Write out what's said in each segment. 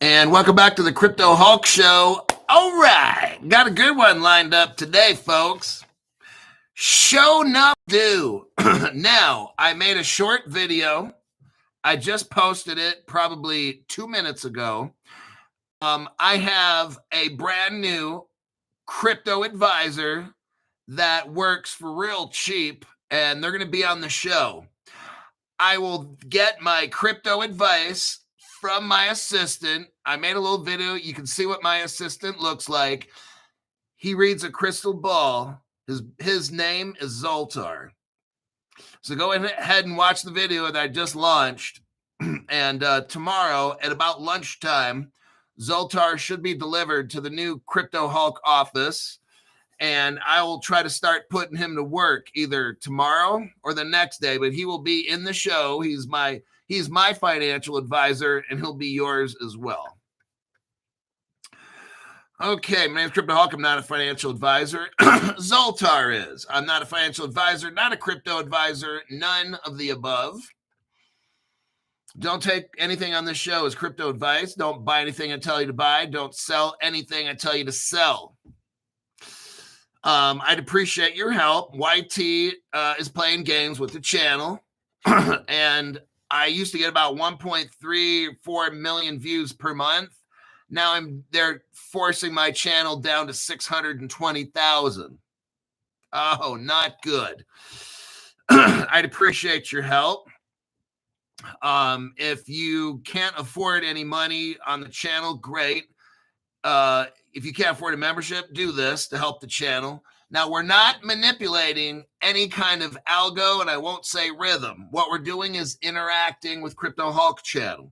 And welcome back to the Crypto Hulk Show. All right, got a good one lined up today, folks. Show enough do. Now, I made a short video. I just posted it probably 2 minutes ago. I have a brand new crypto advisor that works for real cheap, and they're going to be on the show. I will get my crypto advice from my assistant. I made a little video. You can see what my assistant looks like. He reads a crystal ball. His name is Zoltar. So go ahead and watch the video that I just launched. And tomorrow at about lunchtime, Zoltar should be delivered to the new Crypto Hulk office. And I will try to start putting him to work either tomorrow or the next day, but he will be in the show. He's my financial advisor, and he'll be yours as well. Okay, my name's Crypto Hulk. I'm not a financial advisor. Zoltar is. I'm not a financial advisor, not a crypto advisor, none of the above. Don't take anything on this show as crypto advice. Don't buy anything I tell you to buy. Don't sell anything I tell you to sell. I'd appreciate your help. YT is playing games with the channel, and I used to get about 1.34 million views per month. Now they're forcing my channel down to 620,000. Oh, not good. I'd appreciate your help. If you can't afford any money on the channel, great. If you can't afford a membership, do this to help the channel. Now, we're not manipulating any kind of algo, and I won't say rhythm. What we're doing is interacting with Crypto Hulk channel.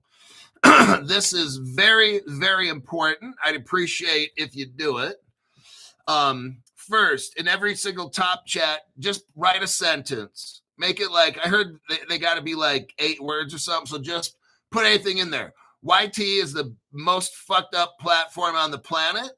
This is very, very important. I'd appreciate if you do it. First, in every single top chat, just write a sentence. Make it like, I heard they got to be like 8 words or something, so just put anything in there. YT is the most fucked up platform on the planet.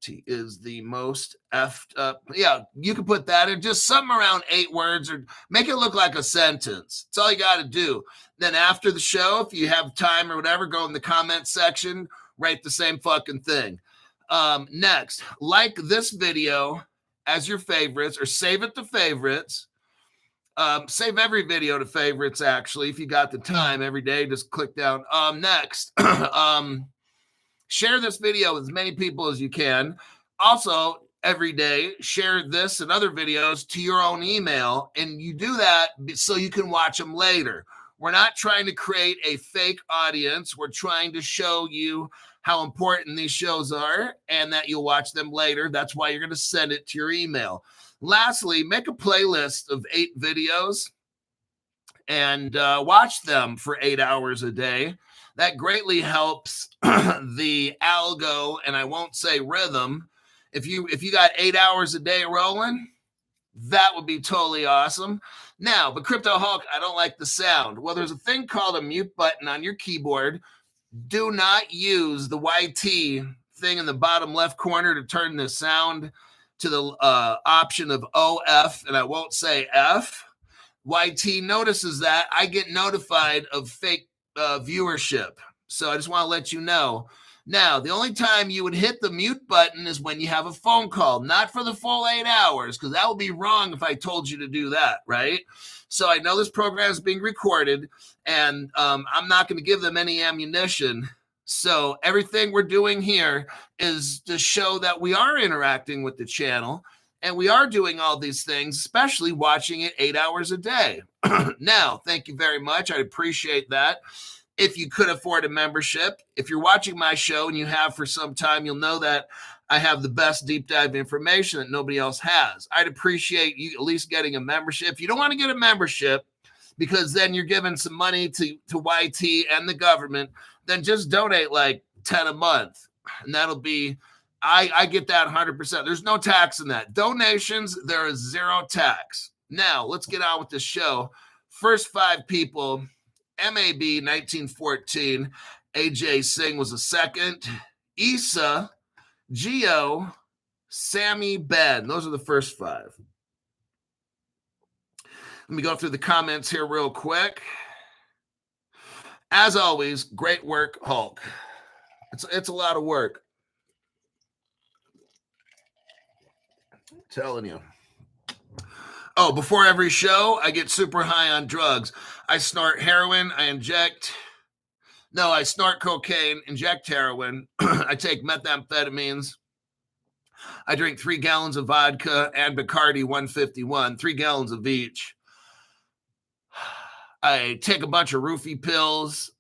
T is the most effed up. Yeah, you can put that in just something around 8 words or make it look like a sentence. That's all you got to do. Then after the show, if you have time or whatever, go in the comment section, write the same fucking thing. Next, like this video as your favorites or save it to favorites. Save every video to favorites, actually, if you got the time every day, just click down. Next, share this video with as many people as you can. Also, every day, share this and other videos to your own email, and you do that so you can watch them later. We're not trying to create a fake audience. We're trying to show you how important these shows are and that you'll watch them later. That's why you're going to send it to your email. Lastly, make a playlist of 8 videos and watch them for 8 hours a day. That greatly helps the algo, and I won't say rhythm. If you got 8 hours a day rolling, that would be totally awesome. Now, but Crypto Hulk, I don't like the sound. Well, there's a thing called a mute button on your keyboard. Do not use the YT thing in the bottom left corner to turn the sound to the option of OF, and I won't say F. YT notices that. I get notified of fake viewership. So I just want to let you know. Now, the only time you would hit the mute button is when you have a phone call, not for the full 8 hours, because that would be wrong if I told you to do that, right? So I know this program is being recorded, and I'm not going to give them any ammunition. So everything we're doing here is to show that we are interacting with the channel, and we are doing all these things, especially watching it 8 hours a day. Now, thank you very much. I appreciate that. If you could afford a membership, if you're watching my show and you have for some time, you'll know that I have the best deep dive information that nobody else has. I'd appreciate you at least getting a membership. If you don't want to get a membership, because then you're giving some money to YT and the government, then just donate like 10 a month. And that'll be, I get that 100%. There's no tax in that. Donations, there is 0 tax. Now, let's get on with the show. First 5 people, MAB 1914, AJ Singh was a second, Issa, Geo, Sammy, Ben. Those are the first 5. Let me go through the comments here real quick. As always, great work, Hulk. It's a lot of work. I'm telling you. Oh, before every show, I get super high on drugs. I snort heroin. I snort cocaine, inject heroin. I take methamphetamines. I drink 3 gallons of vodka and Bacardi 151, 3 gallons of each. I take a bunch of roofie pills.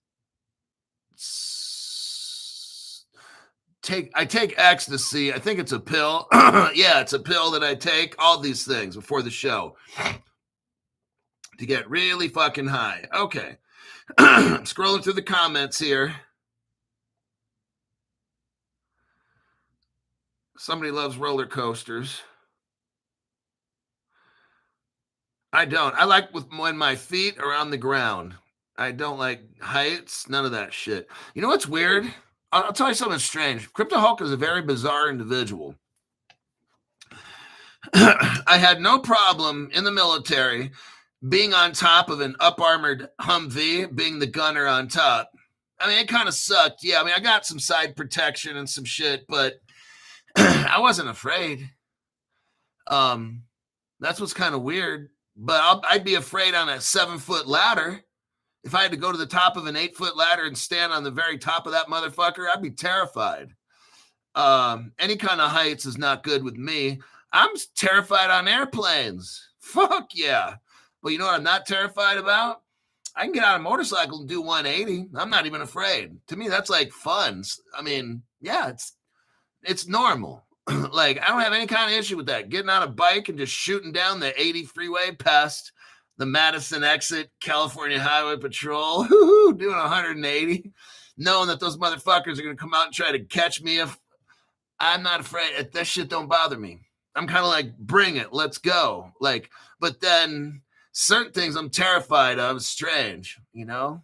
I take ecstasy. I think it's a pill. Yeah, it's a pill that I take. All these things before the show to get really fucking high. Okay. I'm scrolling through the comments here. Somebody loves roller coasters. I don't. I like when my feet are on the ground. I don't like heights. None of that shit. You know what's weird? I'll tell you something strange. Crypto Hulk is a very bizarre individual. I had no problem in the military being on top of an up-armored Humvee, being the gunner on top. I mean, it kind of sucked. Yeah, I mean, I got some side protection and some shit, but I wasn't afraid. That's what's kind of weird. But I'd be afraid on a 7-foot ladder. If I had to go to the top of an 8-foot ladder and stand on the very top of that motherfucker, I'd be terrified. Any kind of heights is not good with me. I'm terrified on airplanes. Fuck yeah. But you know what I'm not terrified about? I can get on a motorcycle and do 180. I'm not even afraid. To me, that's like fun. I mean, yeah, it's normal. Like, I don't have any kind of issue with that. Getting on a bike and just shooting down the 80 freeway past the Madison exit, California Highway Patrol, doing 180, knowing that those motherfuckers are going to come out and try to catch me. If I'm not afraid, that shit don't bother me. I'm kind of like, bring it, let's go. Like, but then certain things I'm terrified of. Strange, you know?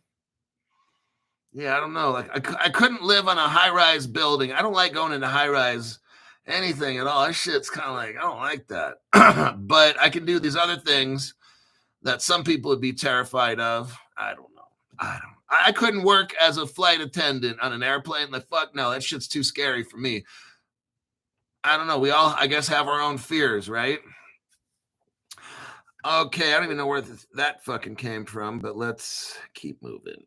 Yeah, I don't know. Like, I couldn't live on a high-rise building. I don't like going into high-rise anything at all. That shit's kind of like, I don't like that. But I can do these other things that some people would be terrified of. I don't know. I couldn't work as a flight attendant on an airplane. Like, fuck no, that shit's too scary for me. I don't know. We all, I guess, have our own fears, right? Okay, I don't even know where that fucking came from, but let's keep moving.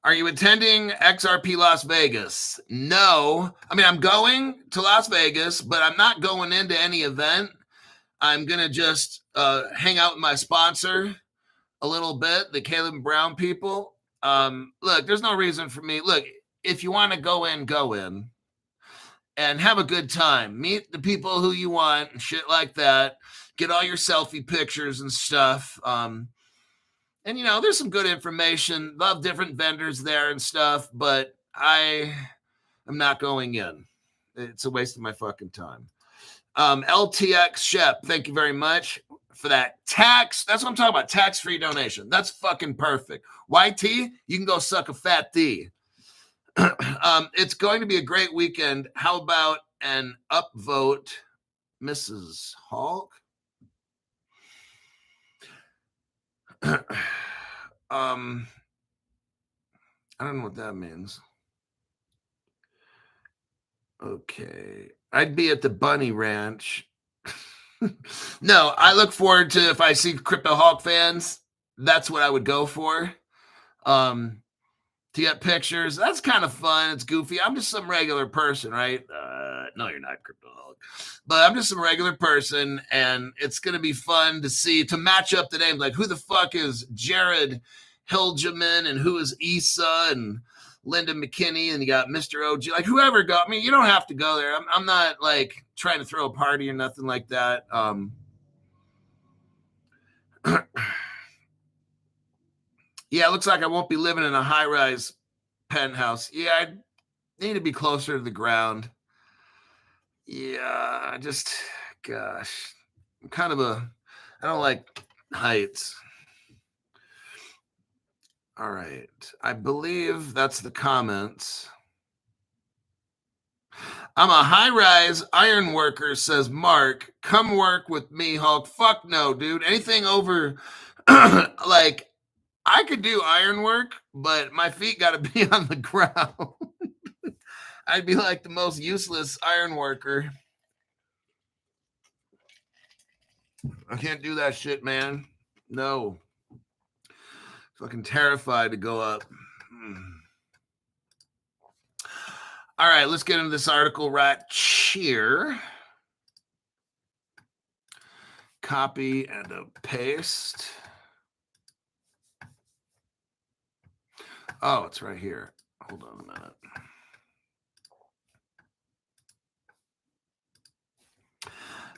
Are you attending XRP Las Vegas? No. I mean, I'm going to Las Vegas, but I'm not going into any event. I'm going to just hang out with my sponsor a little bit, the Caleb Brown people. Look, there's no reason for me. Look, if you want to go in and have a good time. Meet the people who you want and shit like that. Get all your selfie pictures and stuff. And, you know, there's some good information. Love different vendors there and stuff, but I am not going in. It's a waste of my fucking time. LTX Shep, thank you very much for that tax. That's what I'm talking about. Tax-free donation. That's fucking perfect. YT, you can go suck a fat D. It's going to be a great weekend. How about an upvote, Mrs. Hulk? I don't know what that means. Okay. I'd be at the Bunny Ranch. No, I look forward to, if I see Crypto Hulk fans, that's what I would go for. To get pictures. That's kind of fun. It's goofy. I'm just some regular person, right? No, you're not, Crypto Hulk. But I'm just some regular person, and it's going to be fun to match up the names. Like, who the fuck is Jared Hilgeman, and who is Issa, and Linda McKinney, and you got Mr. OG. Like, whoever go. I mean, you don't have to go there. I'm not, like, trying to throw a party or nothing like that. Yeah, it looks like I won't be living in a high-rise penthouse. Yeah, I need to be closer to the ground. Yeah, gosh. I'm kind of I don't like heights. All right. I believe that's the comments. I'm a high-rise iron worker, says Mark. Come work with me, Hulk. Fuck no, dude. Anything over, like, I could do iron work, but my feet got to be on the ground. I'd be like the most useless iron worker. I can't do that shit, man. No. Fucking terrified to go up. All right, let's get into this article right here. Copy and a paste. Oh, it's right here. Hold on a minute.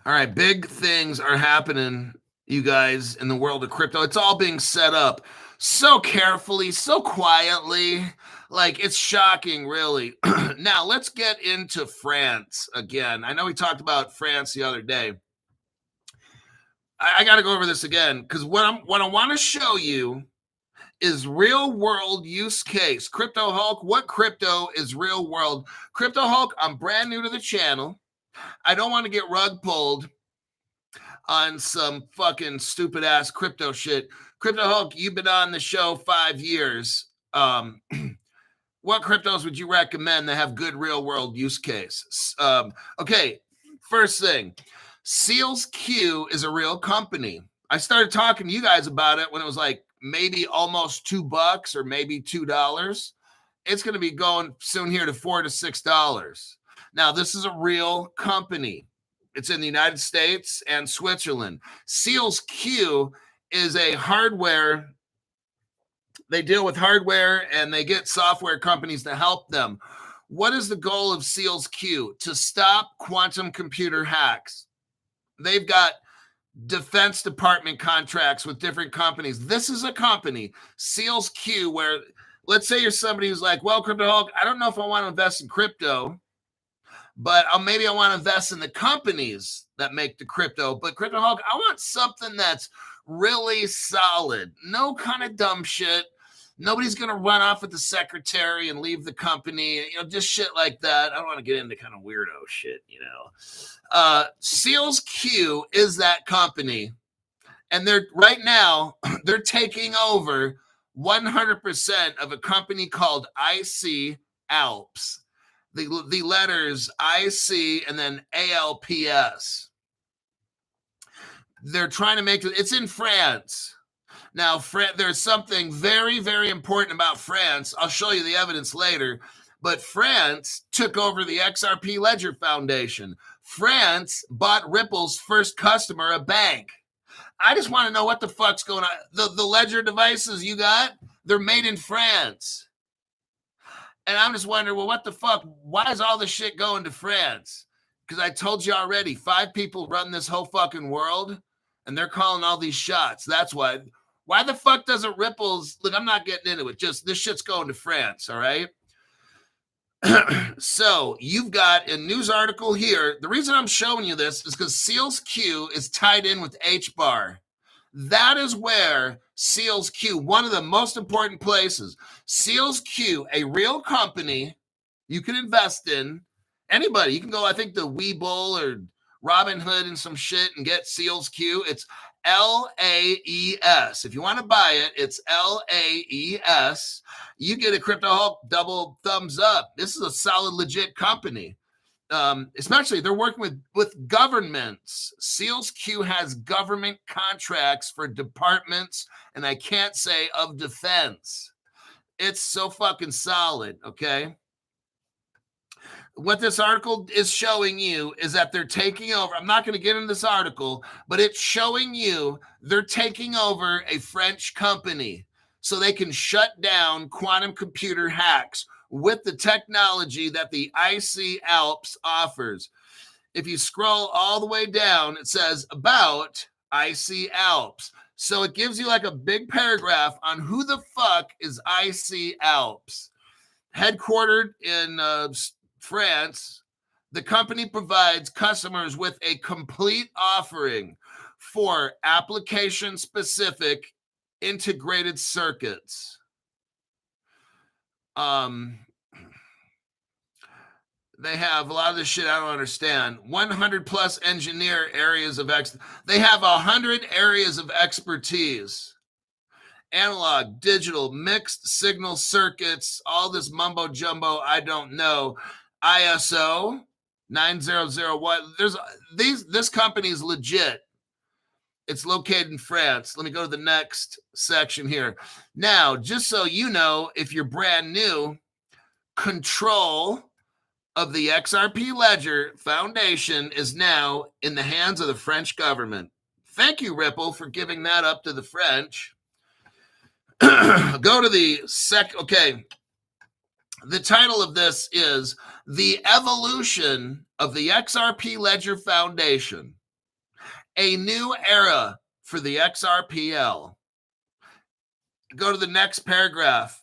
All right, big things are happening, you guys, in the world of crypto. It's all being set up so carefully, so quietly. Like, it's shocking, really. Now, let's get into France again. I know we talked about France the other day. I got to go over this again because what I want to show you is real world use case. Crypto Hulk, what crypto is real world? Crypto Hulk, I'm brand new to the channel. I don't want to get rug pulled on some fucking stupid ass crypto shit. Crypto Hulk, you've been on the show 5 years. What cryptos would you recommend that have good real world use case? Okay, first thing, Seals Q is a real company. I started talking to you guys about it when it was like maybe almost $2 or maybe $2. It's going to be going soon here to $4 to $6. Now, this is a real company. It's in the United States and Switzerland. Seals Q is a hardware. They deal with hardware and they get software companies to help them. What is the goal of Seals Q? To stop quantum computer hacks. They've got Defense Department contracts with different companies. This is a company, Seals Q, where let's say you're somebody who's like, well, Crypto Hulk, I don't know if I want to invest in crypto, but maybe I want to invest in the companies that make the crypto. But Crypto Hulk, I want something that's really solid. No kind of dumb shit. Nobody's going to run off with the secretary and leave the company. Just shit like that. I don't want to get into kind of weirdo shit, Seals Q is that company. And they're right now, they're taking over 100% of a company called IC Alps. The letters IC and then ALPS. They're trying to make it's in France. Now, there's something very, very important about France. I'll show you the evidence later. But France took over the XRP Ledger Foundation. France bought Ripple's first customer, a bank. I just want to know what the fuck's going on. The Ledger devices you got, they're made in France. And I'm just wondering, well, what the fuck? Why is all this shit going to France? Because I told you already, 5 people run this whole fucking world, and they're calling all these shots. That's why. Why the fuck doesn't Ripple's... Look, I'm not getting into it. Just this shit's going to France, all right? So you've got a news article here. The reason I'm showing you this is because Seals Q is tied in with HBAR. That is where Seals Q, one of the most important places. Seals Q, a real company you can invest in. Anybody, you can go, I think, the Webull or Robinhood and some shit and get Seals Q. It's LAES. If you want to buy it, it's LAES. You get a Crypto Hulk double thumbs up. This is a solid, legit company. Especially they're working with governments. Seals Q has government contracts for departments, and I can't say of defense. It's so fucking solid, okay? What this article is showing you is that they're taking over. I'm not going to get into this article, but it's showing you they're taking over a French company so they can shut down quantum computer hacks with the technology that the IC Alps offers. If you scroll all the way down, it says about IC Alps. So it gives you like a big paragraph on who the fuck is IC Alps. Headquartered in France, the company provides customers with a complete offering for application-specific integrated circuits. They have a lot of this shit I don't understand. 100 plus engineer areas of they have 100 areas of expertise. analog, digital, mixed signal circuits, all this mumbo jumbo, I don't know. ISO 9001. This company is legit. It's located in France. Let me go to the next section here. Now, just so you know, if you're brand new, control of the XRP Ledger Foundation is now in the hands of the French government. Thank you, Ripple, for giving that up to the French. Go to the okay. The title of this is The Evolution of the XRP Ledger Foundation. A new era for the XRPL. Go to the next paragraph.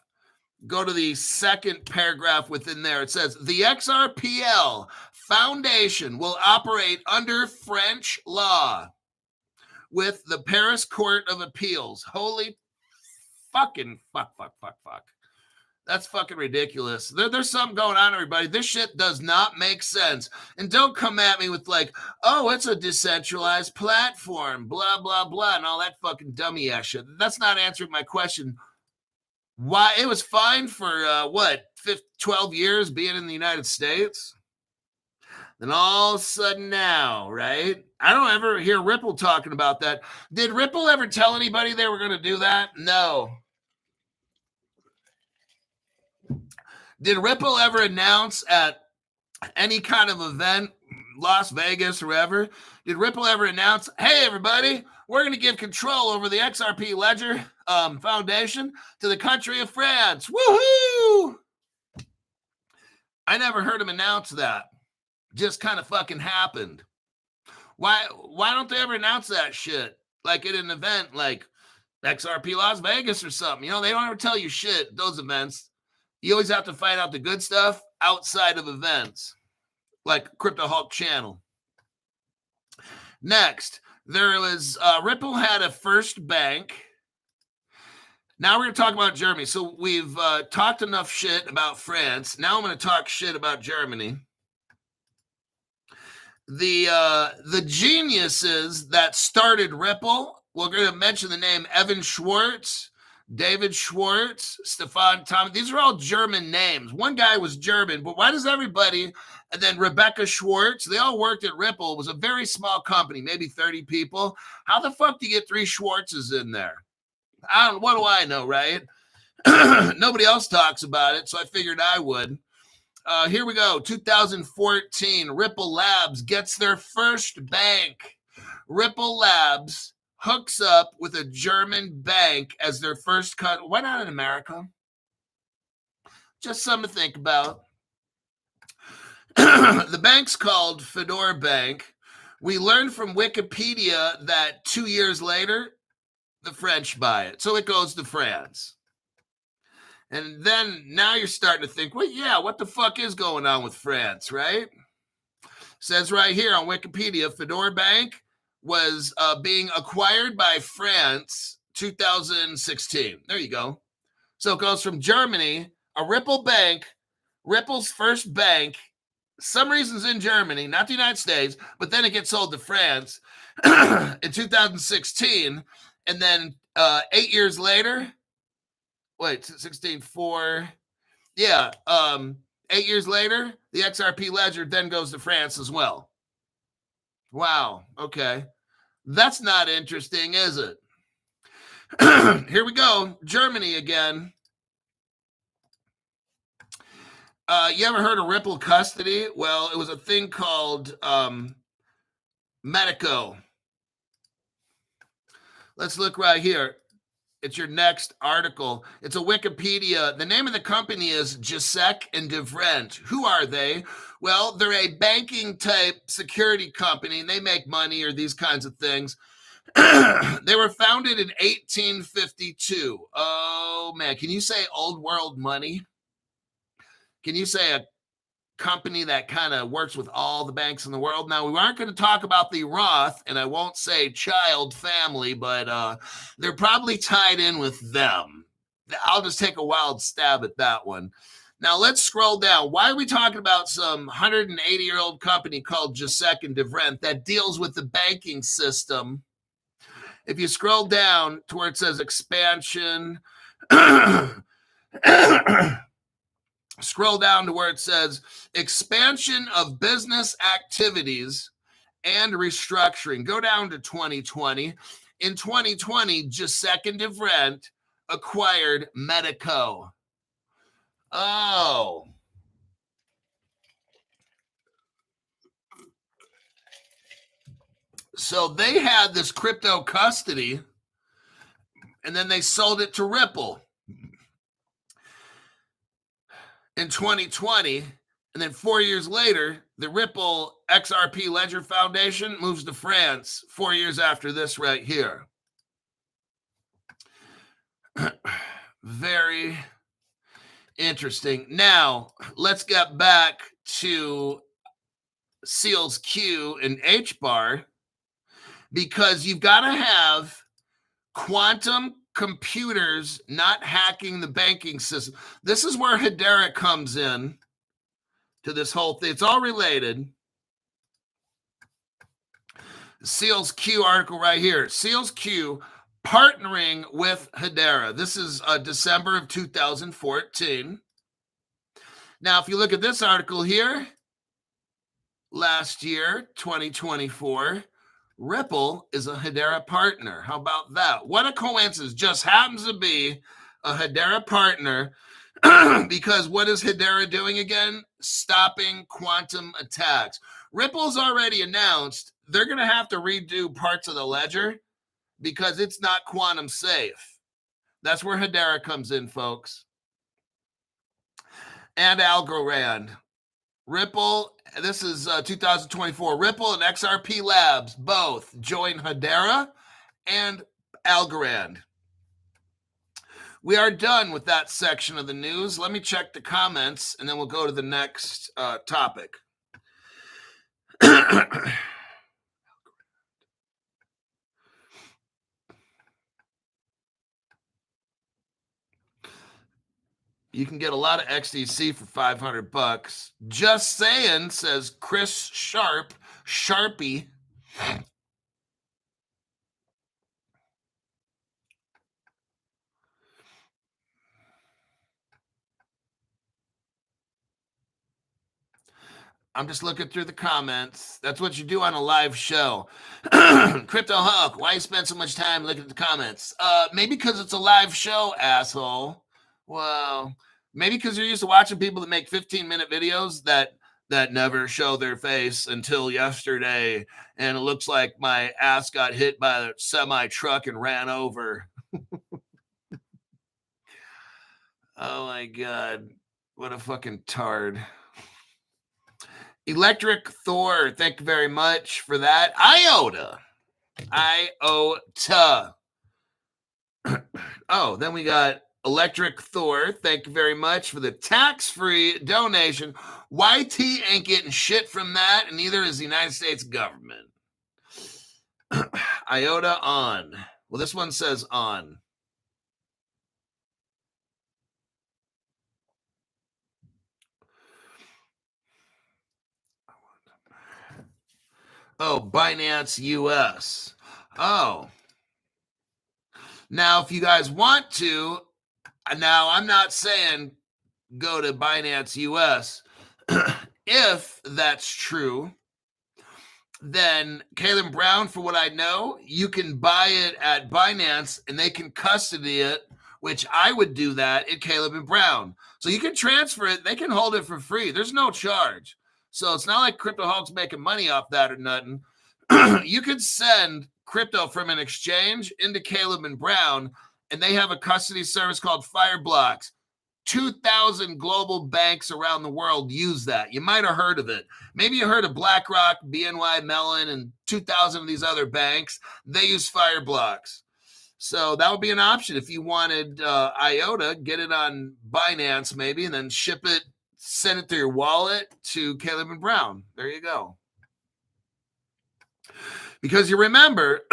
Go to the second paragraph within there. It says, the XRPL Foundation will operate under French law with the Paris Court of Appeals. Holy fucking fuck. That's fucking ridiculous. There's something going on, everybody. This shit does not make sense. And don't come at me with like, oh, it's a decentralized platform, blah, blah, blah, and all that fucking dummy ass shit. That's not answering my question. Why it was fine for 12 years being in the United States? Then all of a sudden now, right? I don't ever hear Ripple talking about that. Did Ripple ever tell anybody they were going to do that? No. Did Ripple ever announce at any kind of event, Las Vegas or wherever, did Ripple ever announce, hey, everybody, we're going to give control over the XRP Ledger Foundation to the country of France? Woohoo! I never heard him announce that. Just kind of fucking happened. Why don't they ever announce that shit? Like at an event like XRP Las Vegas or something. You know, they don't ever tell you shit at those events. You always have to find out the good stuff outside of events, like Crypto Hulk channel. Next, there was Ripple had a first bank. Now we're going to talk about Germany. So we've talked enough shit about France. Now I'm going to talk shit about Germany. The geniuses that started Ripple, we're going to mention the name Evan Schwartz, David Schwartz, Stefan Thomas. These are all German names. One guy was German, but why does everybody, and then Rebecca Schwartz, they all worked at Ripple. It was a very small company, maybe 30 people. How the fuck do you get 3 Schwartzes in there? What do I know, right? Nobody else talks about it, so I figured I would. Here we go. 2014, Ripple Labs gets their first bank. Ripple Labs hooks up with a German bank as their first cut. Why not in America? Just something to think about. The bank's called Fedor Bank. We learned from Wikipedia that 2 years later, the French buy it. So it goes to France. And then now you're starting to think, well, yeah, what the fuck is going on with France, right? Says right here on Wikipedia, Fedor Bank was being acquired by France 2016. There you go. So it goes from Germany, a Ripple bank, Ripple's first bank, some reasons in Germany, not the United States, but then it gets sold to France in 2016. And then 8 years later, 16.4. Yeah. 8 years later, the XRP Ledger then goes to France as well. Wow. Okay. That's not interesting, is it? Here we go. Germany again. You ever heard of Ripple custody? Well, it was a thing called Medico. Let's look right here. It's your next article. It's a Wikipedia. The name of the company is Gisek and DeVrent. Who are they? Well, they're a banking type security company, and they make money or these kinds of things. They were founded in 1852. Oh, man. Can you say old world money? Can you say a company that kind of works with all the banks in the world? Now, we aren't going to talk about the Roth, and I won't say child family, but they're probably tied in with them. I'll just take a wild stab at that one. Now, let's scroll down. Why are we talking about some 180-year-old company called Gisek and DeVrent that deals with the banking system if you scroll down to where it says expansion, scroll down to where it says expansion of business activities and restructuring. Go down to 2020. In 2020, just second of rent acquired Medico. Oh. So they had this crypto custody, and then they sold it to Ripple in 2020. And then 4 years later, the Ripple XRP Ledger Foundation moves to France 4 years after this right here. Very interesting. Now, let's get back to Seals Q and HBAR, because you've got to have quantum computers not hacking the banking system. This is where Hedera comes in to this whole thing. It's all related. Seals Q article right here. Seals Q partnering with Hedera. This is December of 2014. Now, if you look at this article here, last year, 2024, Ripple is a Hedera partner. How about that? What a coincidence. Just happens to be a Hedera partner, because what is Hedera doing again? Stopping quantum attacks. Ripple's already announced they're going to have to redo parts of the ledger because it's not quantum safe. That's where Hedera comes in, folks. And Algorand. Ripple, this is 2024. Ripple and XRP Labs both join Hedera and Algorand. We are done with that section of the news. Let me check the comments, and then we'll go to the next topic. You can get a lot of XDC for $500. Just saying, says Chris Sharpie. I'm just looking through the comments. That's what you do on a live show. Crypto Hulk, why you spend so much time looking at the comments? Maybe because it's a live show, asshole. Well, maybe because you're used to watching people that make 15-minute videos that never show their face until yesterday, and it looks like my ass got hit by a semi-truck and ran over. Oh, my God. What a fucking tard. Electric Thor, thank you very much for that. IOTA. Oh, then we got Electric Thor, thank you very much for the tax-free donation. YT ain't getting shit from that, and neither is the United States government. IOTA on. Well, this one says on. Oh, Binance US. Oh. Now, if you guys want to, now I'm not saying go to Binance US. If that's true, then Caleb Brown, for what I know, you can buy it at Binance and they can custody it, which I would do that at Caleb and Brown. So you can transfer it. They can hold it for free. There's no charge. So it's not like Crypto Hulk's making money off that or nothing. You could send crypto from an exchange into Caleb and Brown, and they have a custody service called Fireblocks. 2,000 global banks around the world use that. You might have heard of it. Maybe you heard of BlackRock, BNY Mellon, and 2,000 of these other banks. They use Fireblocks. So that would be an option. If you wanted IOTA, get it on Binance maybe, and then ship it, send it to your wallet to Caleb and Brown. There you go. Because you remember,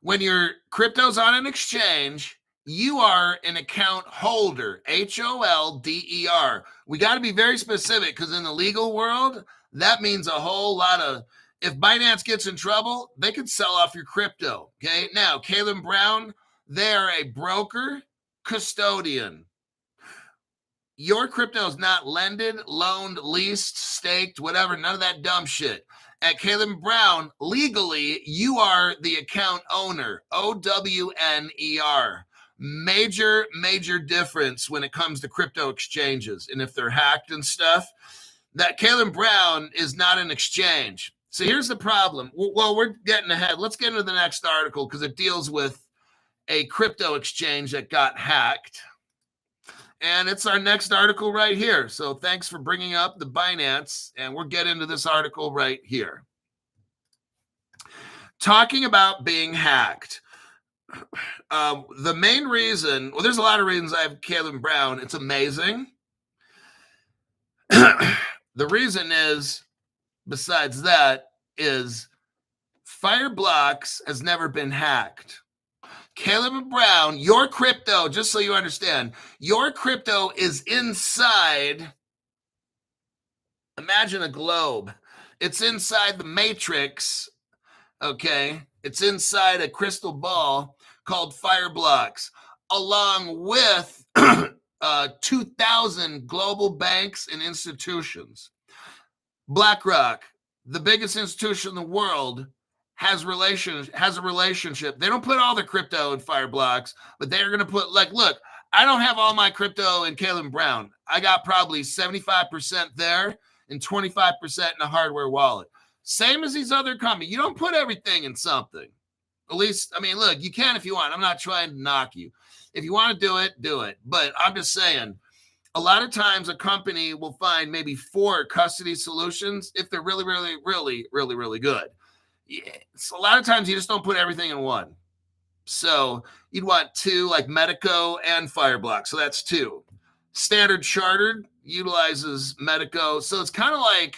when your crypto's on an exchange, you are an account holder, HOLDER. We got to be very specific because in the legal world, that means a whole lot of if Binance gets in trouble, they could sell off your crypto. Okay. Now, Caleb Brown, they are a broker custodian. Your crypto is not lended, loaned, leased, staked, whatever, none of that dumb shit. At Caleb Brown, legally, you are the account owner, OWNER. Major difference when it comes to crypto exchanges. And if they're hacked and stuff, that Caleb Brown is not an exchange. So here's the problem. Well, we're getting ahead. Let's get into the next article because it deals with a crypto exchange that got hacked. And it's our next article right here. So thanks for bringing up the Binance. And we'll get into this article right here. Talking about being hacked. The main reason, well, there's a lot of reasons I have Caleb Brown. It's amazing. The reason is, besides that, is Fireblocks has never been hacked. Caleb Brown, your crypto, just so you understand, your crypto is inside, imagine a globe. It's inside the matrix, okay? It's inside a crystal ball called Fireblocks, along with 2,000 global banks and institutions. BlackRock, the biggest institution in the world, has a relationship. They don't put all their crypto in Fireblocks, but they're going to put, like, look, I don't have all my crypto in Caleb Brown. I got probably 75% there and 25% in a hardware wallet. Same as these other companies. You don't put everything in something. At least, I mean, look, you can if you want. I'm not trying to knock you. If you want to do it, do it. But I'm just saying, a lot of times a company will find maybe 4 custody solutions if they're really good. Yeah, so a lot of times you just don't put everything in one. So you'd want 2, like Medico and Fireblock. So that's 2. Standard Chartered utilizes Medico. So it's kind of like,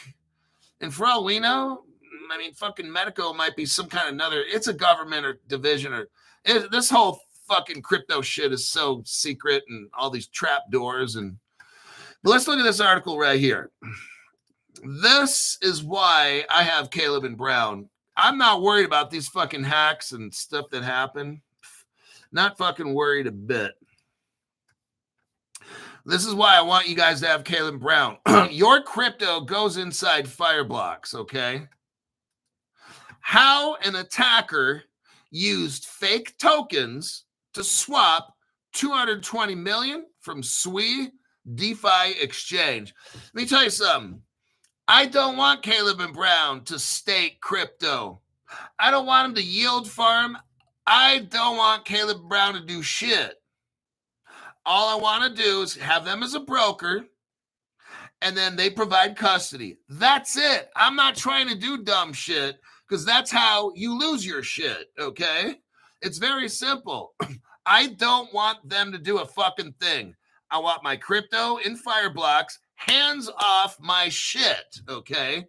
and for all we know, I mean, fucking Medico might be some kind of another, it's a government or division or this whole fucking crypto shit is so secret and all these trap doors. But let's look at this article right here. This is why I have Caleb and Brown. I'm not worried about these fucking hacks and stuff that happen. Not fucking worried a bit. This is why I want you guys to have Caleb Brown. Your crypto goes inside Fireblocks, okay? How an attacker used fake tokens to swap 220 million from SUI DeFi exchange. Let me tell you something. I don't want Caleb and Brown to stake crypto. I don't want him to yield farm. I don't want Caleb Brown to do shit. All I want to do is have them as a broker, and then they provide custody. That's it. I'm not trying to do dumb shit because that's how you lose your shit, okay? It's very simple. I don't want them to do a fucking thing. I want my crypto in Fireblocks. Hands off my shit, okay?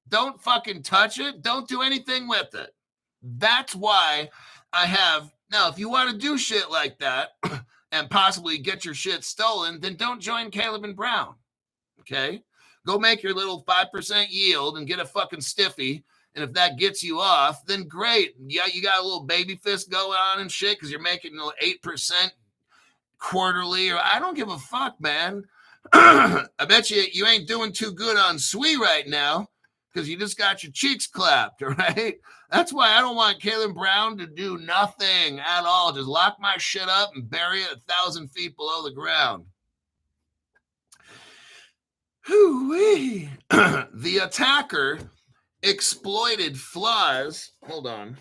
Don't fucking touch it. Don't do anything with it. That's why I have... Now, if you want to do shit like that and possibly get your shit stolen, then don't join Caleb and Brown, okay? Go make your little 5% yield and get a fucking stiffy, and if that gets you off, then great. Yeah, you got a little baby fist going on and shit because you're making 8% quarterly, or I don't give a fuck, man. I bet you ain't doing too good on SUI right now because you just got your cheeks clapped, all right? That's why I don't want Caleb Brown to do nothing at all. Just lock my shit up and bury it 1,000 feet below the ground. Hoo-wee. The attacker exploited flaws. Hold on.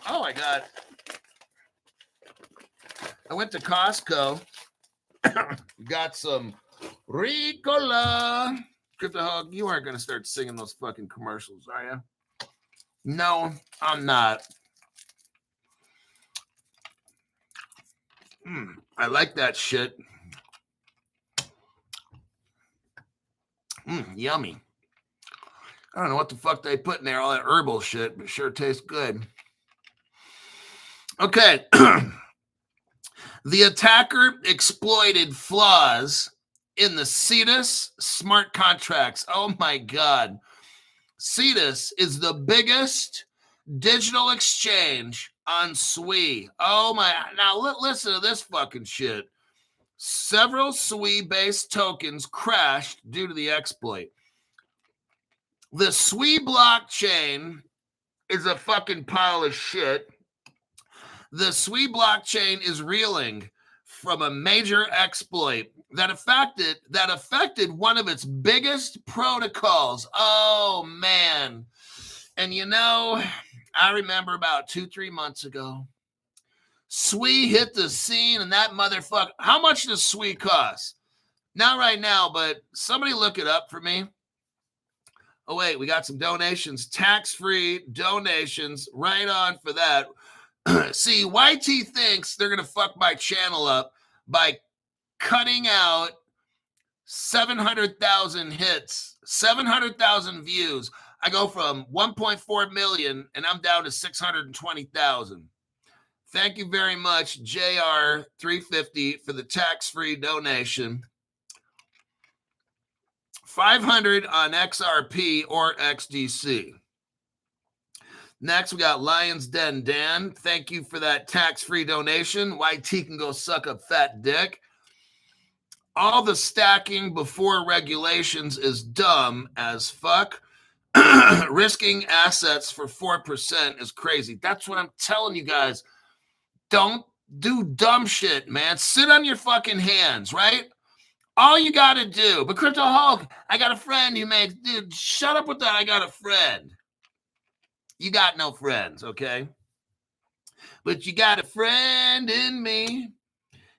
Oh, I went to Costco. Got some Ricola. Crypto Hog, you aren't going to start singing those fucking commercials, are you? No, I'm not. I like that shit. Yummy. I don't know what the fuck they put in there, all that herbal shit, but it sure tastes good. Okay. The attacker exploited flaws in the CETUS smart contracts. Oh my God. Cetus is the biggest digital exchange on SUI. Oh my, now listen to this fucking shit. Several SUI-based tokens crashed due to the exploit. The SUI blockchain is a fucking pile of shit. The SUI blockchain is reeling from a major exploit that affected one of its biggest protocols. Oh man. And you know, I remember about 2-3 months ago, SUI hit the scene, and that motherfucker. How much does SUI cost? Not right now, but somebody look it up for me. Oh, wait, we got some donations, tax-free donations, right on for that. See, YT thinks they're going to fuck my channel up by cutting out 700,000 hits, 700,000 views. I go from 1.4 million, and I'm down to 620,000. Thank you very much, JR350, for the tax-free donation. 500 on XRP or XDC. Next, we got Lions Den Dan. Thank you for that tax-free donation. YT can go suck up fat dick. All the stacking before regulations is dumb as fuck. Risking assets for 4% is crazy. That's what I'm telling you guys. Don't do dumb shit, man. Sit on your fucking hands, right? All you got to do. But Crypto Hulk, I got a friend who makes... Dude, shut up with that. I got a friend. You got no friends, okay? But you got a friend in me.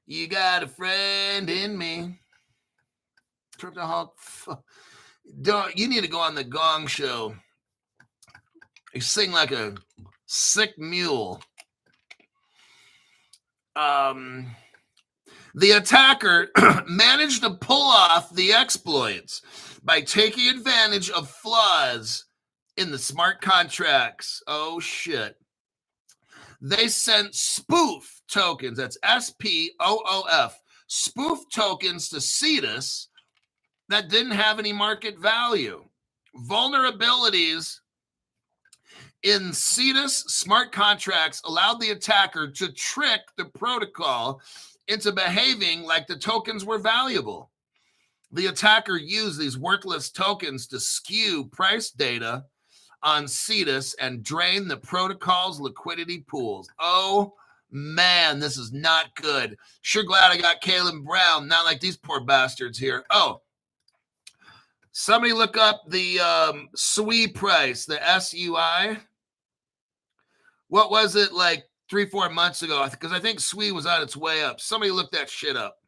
You got a friend in me. Crypto Hulk, you need to go on the Gong Show. You sing like a sick mule. The attacker managed to pull off the exploits by taking advantage of flaws in the smart contracts. Oh, shit. They sent spoof tokens, that's SPOOF, spoof tokens to Cetus that didn't have any market value. Vulnerabilities in Cetus smart contracts allowed the attacker to trick the protocol into behaving like the tokens were valuable. The attacker used these worthless tokens to skew price data on Cetus and drain the protocol's liquidity pools. Oh, man, this is not good. Sure glad I got Caleb Brown, not like these poor bastards here. Oh, somebody look up the SUI price, the SUI. What was it like 3-4 months ago? Because I think SUI was on its way up. Somebody look that shit up.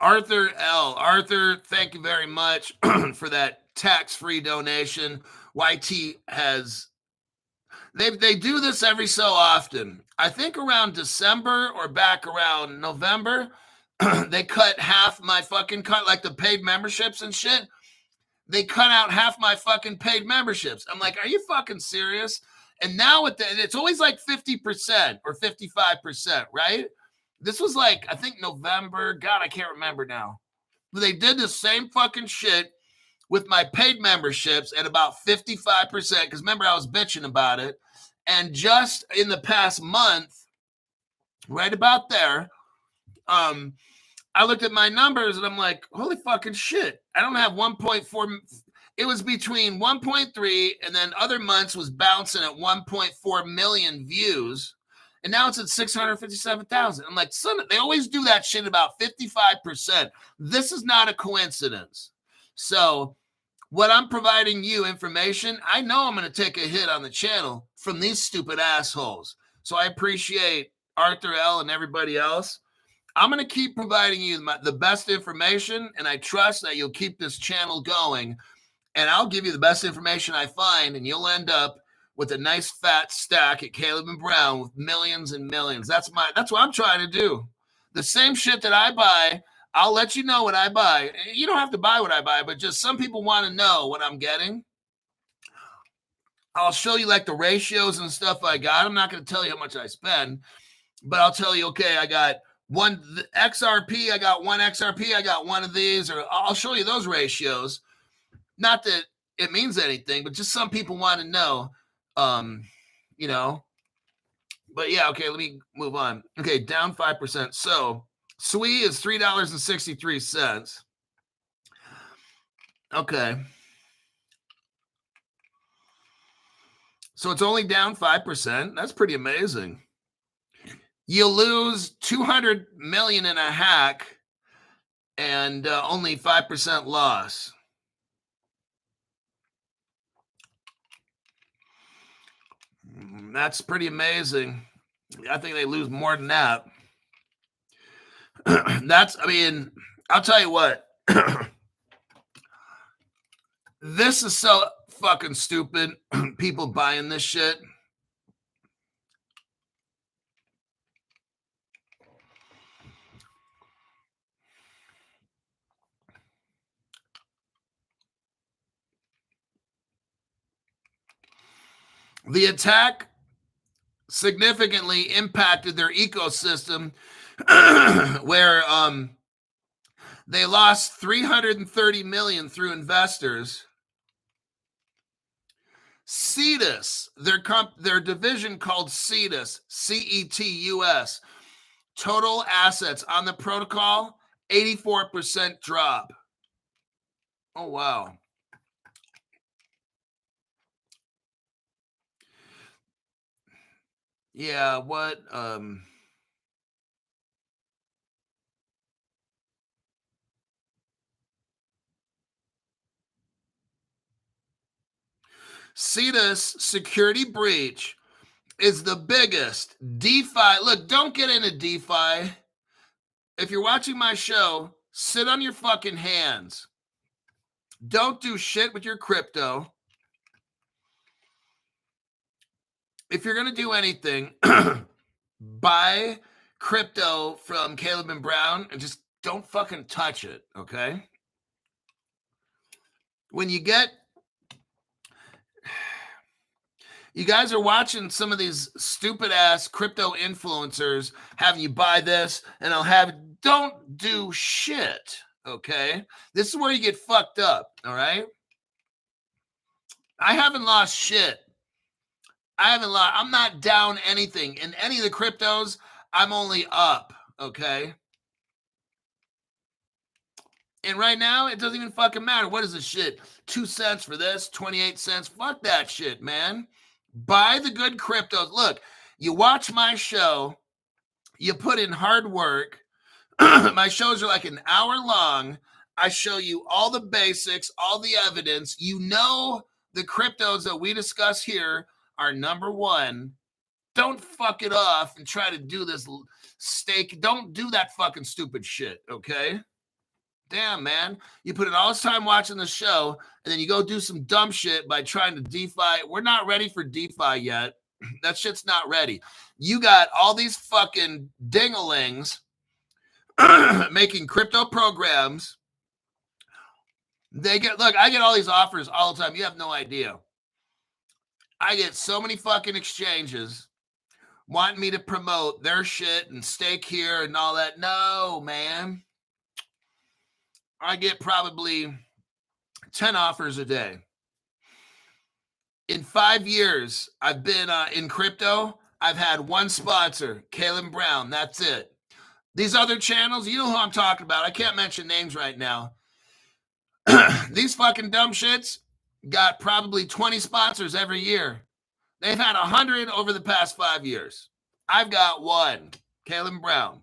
Arthur L. Arthur, thank you very much for that tax-free donation. YT has... They do this every so often. I think around December or back around November, they cut half my fucking cut, like the paid memberships and shit. They cut out half my fucking paid memberships. I'm like, are you fucking serious? And now it's always like 50% or 55%, right? This was like, I think November. God, I can't remember now. They did the same fucking shit with my paid memberships at about 55%. Because remember, I was bitching about it. And just in the past month, right about there, I looked at my numbers and I'm like, holy fucking shit. I don't have 1.4. It was between 1.3 and then other months was bouncing at 1.4 million views. And now it's at 657,000. I'm like, son, they always do that shit about 55%. This is not a coincidence. So what I'm providing you information, I know I'm going to take a hit on the channel from these stupid assholes. So I appreciate Arthur L. and everybody else. I'm going to keep providing you the best information, and I trust that you'll keep this channel going. And I'll give you the best information I find, and you'll end up with a nice fat stack at Caleb and Brown with millions and millions. That's what I'm trying to do. The same shit that I buy, I'll let you know what I buy. You don't have to buy what I buy, but just some people want to know what I'm getting. I'll show you like the ratios and stuff I got. I'm not going to tell you how much I spend, but I'll tell you, okay, I got one XRP, I got one XRP, I got one of these, or I'll show you those ratios. Not that it means anything, but just some people want to know, you know. But yeah, okay, let me move on. Okay, down 5%. So SUI is $3.63. Okay. So it's only down 5%. That's pretty amazing. You lose 200 million in a hack and only 5% loss. That's pretty amazing. I think they lose more than that. I mean, I'll tell you what. This is so fucking stupid. People buying this shit. The attack significantly impacted their ecosystem where they lost 330 million through investors. Cetus, their division called Cetus, CETUS, total assets on the protocol, 84% drop. Oh, wow. Yeah, what? Cetus security breach is the biggest DeFi. Look, don't get into DeFi. If you're watching my show, sit on your fucking hands. Don't do shit with your crypto. If you're going to do anything, buy crypto from Caleb and Brown and just don't fucking touch it, okay? When you guys are watching some of these stupid ass crypto influencers having you buy this and don't do shit, okay? This is where you get fucked up, all right? I haven't lost shit. I'm not down anything. In any of the cryptos, I'm only up, okay? And right now, it doesn't even fucking matter. What is this shit? 2 cents for this, 28 cents. Fuck that shit, man. Buy the good cryptos. Look, you watch my show, you put in hard work. My shows are like an hour long. I show you all the basics, all the evidence. You know the cryptos that we discuss here are number one. Don't fuck it off and try to do this stake. Don't do that fucking stupid shit, okay? Damn, man. You put in all this time watching the show, and then you go do some dumb shit by trying to DeFi. We're not ready for DeFi yet. That shit's not ready. You got all these fucking dingalings making crypto programs. I get all these offers all the time. You have no idea. I get so many fucking exchanges wanting me to promote their shit and stake here and all that. No, man. I get probably 10 offers a day. In 5 years, I've been in crypto. I've had one sponsor, Caleb Brown. That's it. These other channels, you know who I'm talking about. I can't mention names right now. These fucking dumb shits got probably 20 sponsors every year. They've had 100 over the past 5 years. I've got one, Caleb Brown.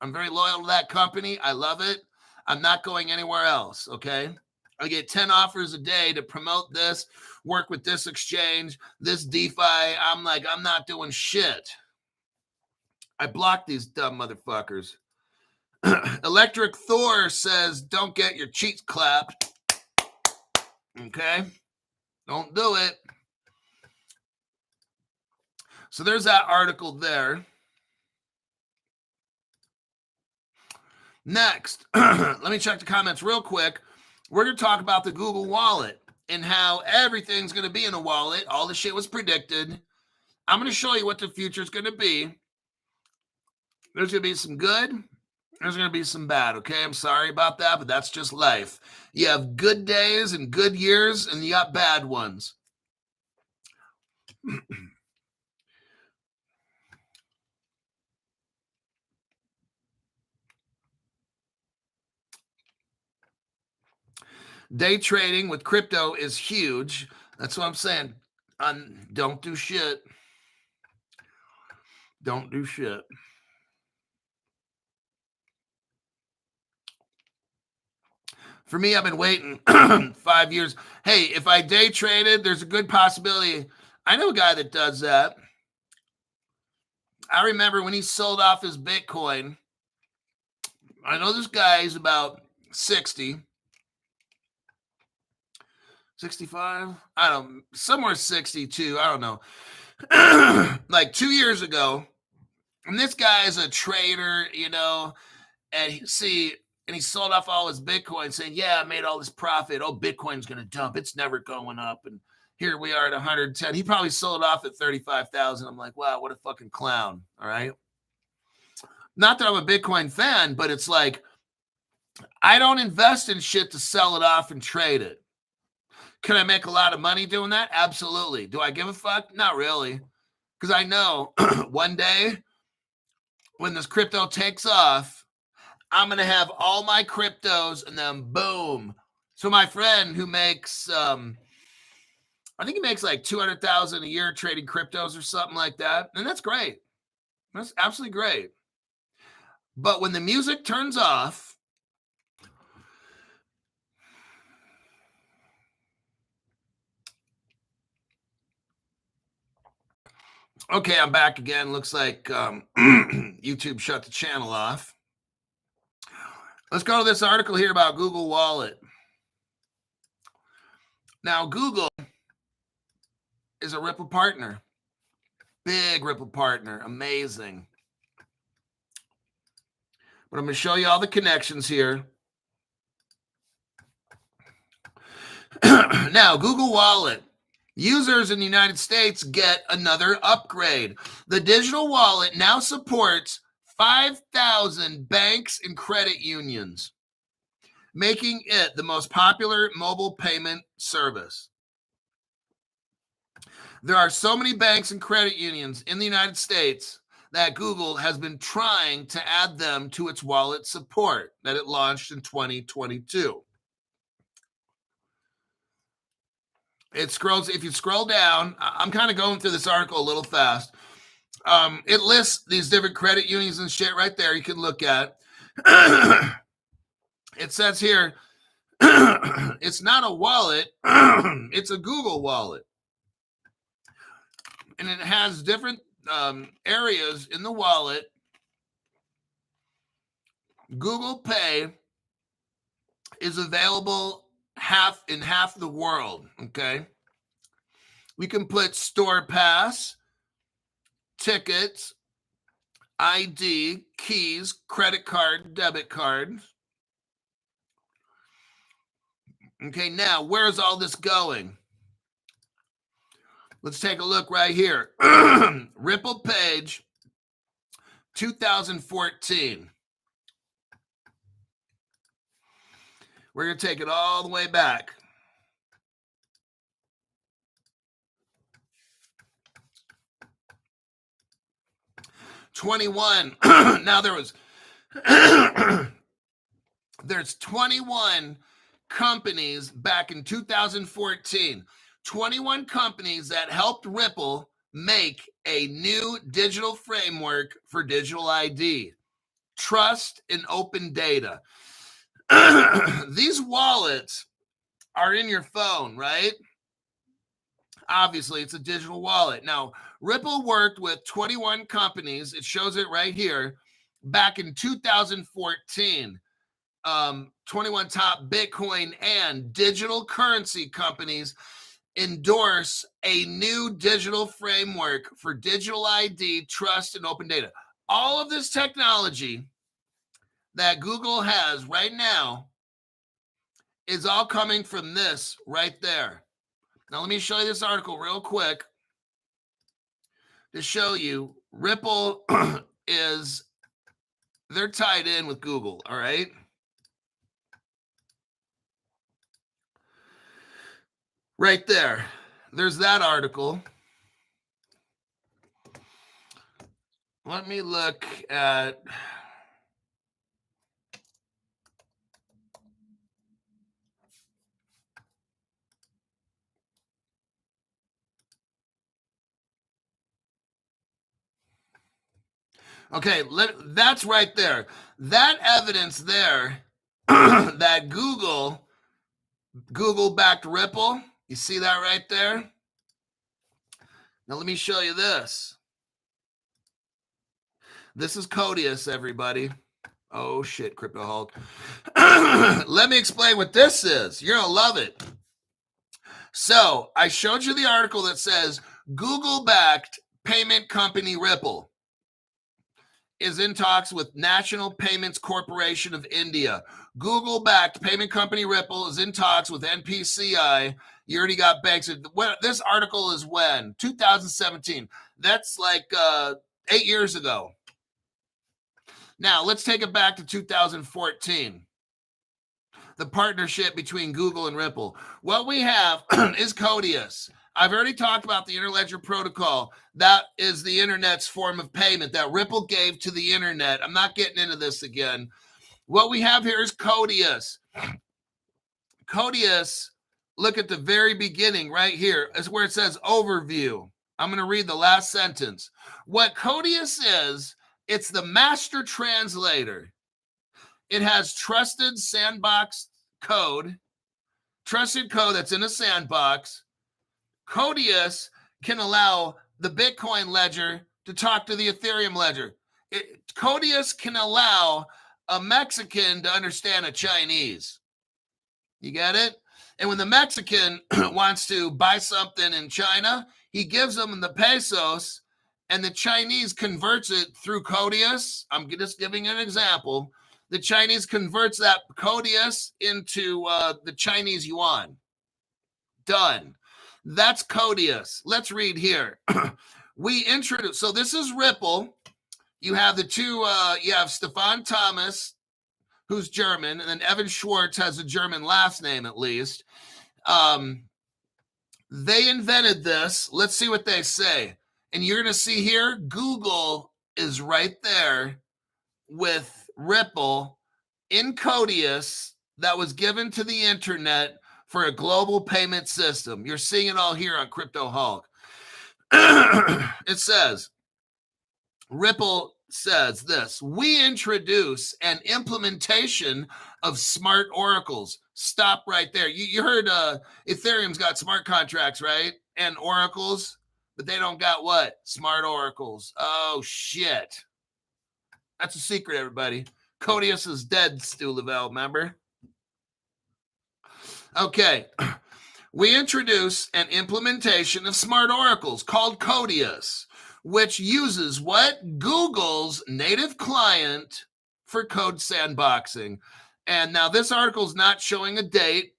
I'm very loyal to that company. I love it. I'm not going anywhere else, okay? I get 10 offers a day to promote this, work with this exchange, this DeFi. I'm not doing shit. I block these dumb motherfuckers. Electric Thor says, don't get your cheeks clapped. Okay? Don't do it. So there's that article there. Next, let me check the comments real quick. We're going to talk about the Google Wallet. and how everything's going to be in a wallet. All the shit was predicted. I'm going to show you what the future is going to be. There's going to be some good. There's going to be some bad, okay? I'm sorry about that, but that's just life. You have good days and good years, and you got bad ones. Day trading with crypto is huge. That's what I'm saying. Don't do shit. Don't do shit. For me, I've been waiting 5 years. Hey, if I day traded, there's a good possibility. I know a guy that does that. I remember when he sold off his Bitcoin. I know this guy is about 60, 65. I don't know, somewhere 62. I don't know. Like 2 years ago. And this guy is a trader, you know, and he sold off all his Bitcoin saying, yeah, I made all this profit. Oh, Bitcoin's going to dump. It's never going up. And here we are at 110. He probably sold off at 35,000. I'm like, wow, what a fucking clown. All right. Not that I'm a Bitcoin fan, but it's like, I don't invest in shit to sell it off and trade it. Can I make a lot of money doing that? Absolutely. Do I give a fuck? Not really. Because I know one day when this crypto takes off, I'm going to have all my cryptos and then boom. So my friend who makes, I think he makes like 200,000 a year trading cryptos or something like that. And that's great. That's absolutely great. But when the music turns off, okay, I'm back again. Looks like YouTube shut the channel off. Let's go to this article here about Google Wallet. Now, Google is a Ripple partner. Big Ripple partner. Amazing. But I'm going to show you all the connections here. Now, Google Wallet. Users in the United States get another upgrade. The digital wallet now supports 5,000 banks and credit unions, making it the most popular mobile payment service. There are so many banks and credit unions in the United States that Google has been trying to add them to its wallet support that it launched in 2022. It scrolls, if you scroll down, I'm kind of going through this article a little fast. It lists these different credit unions and shit right there you can look at. It says here, it's not a wallet, it's a Google wallet. And it has different areas in the wallet. Google Pay is available in half the world, okay? We can put store pass, tickets, ID, keys, credit card, debit card. Okay, now where's all this going? Let's take a look right here. Ripple page 2014. We're going to take it all the way back. Now there's 21 companies back in 2014. 21 companies that helped Ripple make a new digital framework for digital ID, trust, and open data. These wallets are in your phone, right? Obviously, it's a digital wallet. Now, Ripple worked with 21 companies. It shows it right here. Back in 2014, 21 top Bitcoin and digital currency companies endorse a new digital framework for digital ID, trust, and open data. All of this technology that Google has right now is all coming from this right there. Now, let me show you this article real quick to show you Ripple they're tied in with Google, all right? Right there. There's that article. Let me look at... Okay, that's right there. That evidence there that Google backed Ripple. You see that right there? Now let me show you this. This is Codius, everybody. Oh shit, Crypto Hulk. Let me explain what this is. You're gonna love it. So I showed you the article that says Google backed payment company Ripple is in talks with National Payments Corporation of India. Google-backed payment company Ripple is in talks with NPCI. You already got banks. This article is when? 2017. That's like 8 years ago. Now, let's take it back to 2014. The partnership between Google and Ripple. What we have is Codius. I've already talked about the Interledger Protocol. That is the internet's form of payment that Ripple gave to the internet. I'm not getting into this again. What we have here is Codius. Codius, look at the very beginning right here. Is where it says overview. I'm going to read the last sentence. What Codius is, it's the master translator. It has trusted sandbox code, trusted code that's in a sandbox. Codius can allow the Bitcoin ledger to talk to the Ethereum ledger. Codius can allow a Mexican to understand a Chinese. You get it? And when the Mexican wants to buy something in China, he gives them the pesos, and the Chinese converts it through Codius. I'm just giving an example. The Chinese converts that Codius into the Chinese yuan. Done. That's Codius. Let's read here. We introduce, so this is Ripple. You have the two, you have Stefan Thomas, who's German, and then Evan Schwartz has a German last name at least. They invented this. Let's see what they say. And you're going to see here, Google is right there with Ripple in Codius that was given to the internet for a global payment system. You're seeing it all here on Crypto Hulk. It says, Ripple says this: we introduce an implementation of smart oracles. Stop right there. You heard Ethereum's got smart contracts, right? And oracles, but they don't got what? Smart oracles. Oh, shit. That's a secret, everybody. Codius is dead, Stu Lavelle, remember? Okay. We introduce an implementation of smart oracles called Codius, which uses what? Google's native client for code sandboxing. And now this article is not showing a date.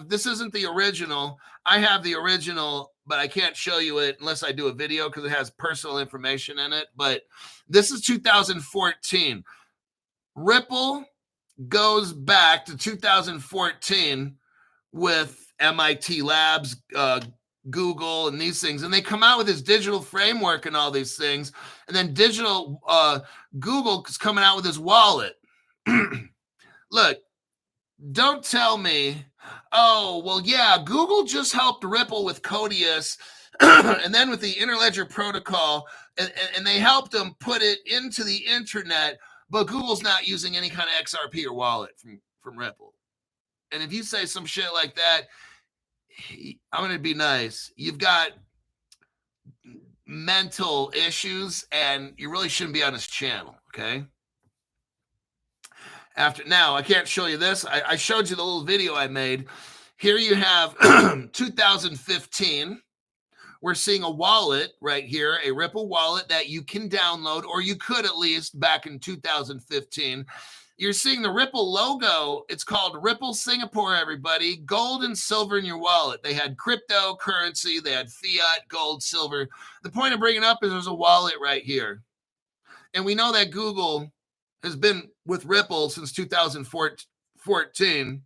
This isn't the original. I have the original, but I can't show you it unless I do a video because it has personal information in it. But this is 2014. Ripple goes back to 2014 with MIT Labs, Google, and these things. And they come out with this digital framework and all these things. And then Google is coming out with this wallet. Look, don't tell me, oh, well, yeah, Google just helped Ripple with Codius and then with the Interledger Protocol, and they helped them put it into the internet, but Google's not using any kind of XRP or wallet from Ripple. And if you say some shit like that, I'm going to be nice. You've got mental issues, and you really shouldn't be on this channel, okay? Now, I can't show you this. I showed you the little video I made. Here you have 2015. We're seeing a wallet right here, a Ripple wallet that you can download, or you could at least back in 2015. You're seeing the Ripple logo. It's called Ripple Singapore, everybody. Gold and silver in your wallet. They had cryptocurrency. They had fiat, gold, silver. The point of bringing it up is there's a wallet right here. And we know that Google has been with Ripple since 2014.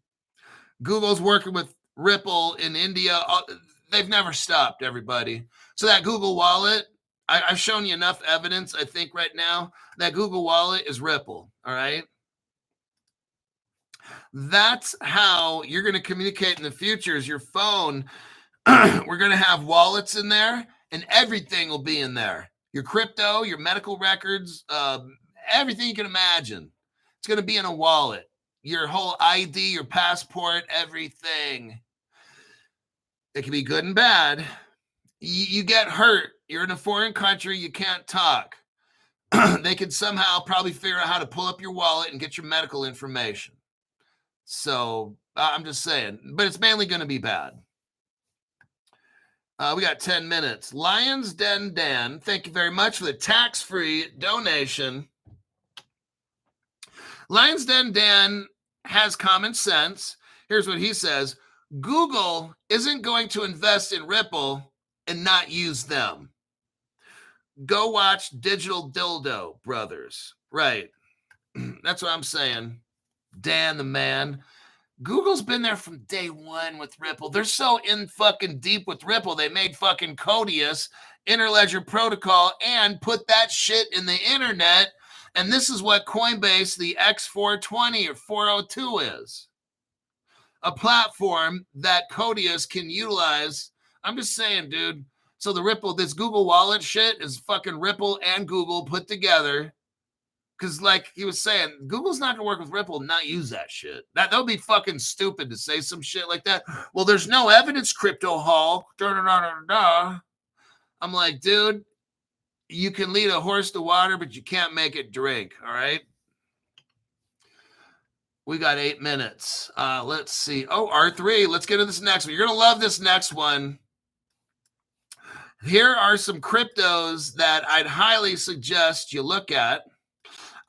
Google's working with Ripple in India. They've never stopped, everybody. So that Google wallet, I've shown you enough evidence, I think, right now. That Google wallet is Ripple, all right? That's how you're going to communicate in the future is your phone. We're going to have wallets in there, and everything will be in there. Your crypto, your medical records, everything you can imagine. It's going to be in a wallet. Your whole ID, your passport, everything. It can be good and bad. You get hurt. You're in a foreign country. You can't talk. They could somehow probably figure out how to pull up your wallet and get your medical information. So I'm just saying. But it's mainly going to be bad. We got 10 minutes. Lions Den Dan, thank you very much for the tax-free donation. Lions Den Dan has common sense. Here's what he says. Google isn't going to invest in Ripple and not use them. Go watch Digital Dildo Brothers. Right. That's what I'm saying. Dan the man. Google's been there from day one with Ripple. They're so in fucking deep with Ripple. They made fucking Codius, Interledger Protocol, and put that shit in the internet. And this is what Coinbase, the X420 or 402 is. A platform that Codius can utilize. I'm just saying, dude. So the Ripple, this Google wallet shit is fucking Ripple and Google put together. Because like he was saying, Google's not going to work with Ripple and not use that shit. That would be fucking stupid to say some shit like that. Well, there's no evidence, Crypto Hall. I'm like, dude, you can lead a horse to water, but you can't make it drink, all right? We got 8 minutes. Let's see. Oh, R3. Let's get to this next one. You're going to love this next one. Here are some cryptos that I'd highly suggest you look at.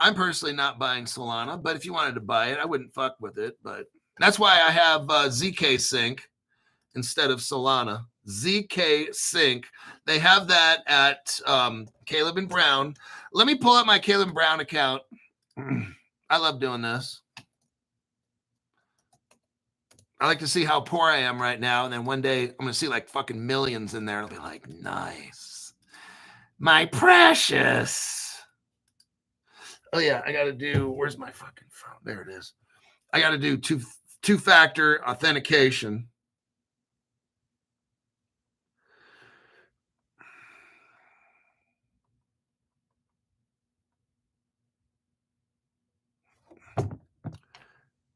I'm personally not buying Solana, but if you wanted to buy it, I wouldn't fuck with it. But that's why I have ZK Sync instead of Solana. ZK Sync. They have that at Caleb and Brown. Let me pull up my Caleb and Brown account. I love doing this. I like to see how poor I am right now. And then one day I'm going to see like fucking millions in there. I'll be like, nice. My precious. Oh, yeah, I got to do, where's my fucking phone? There it is. I got to do two-factor authentication.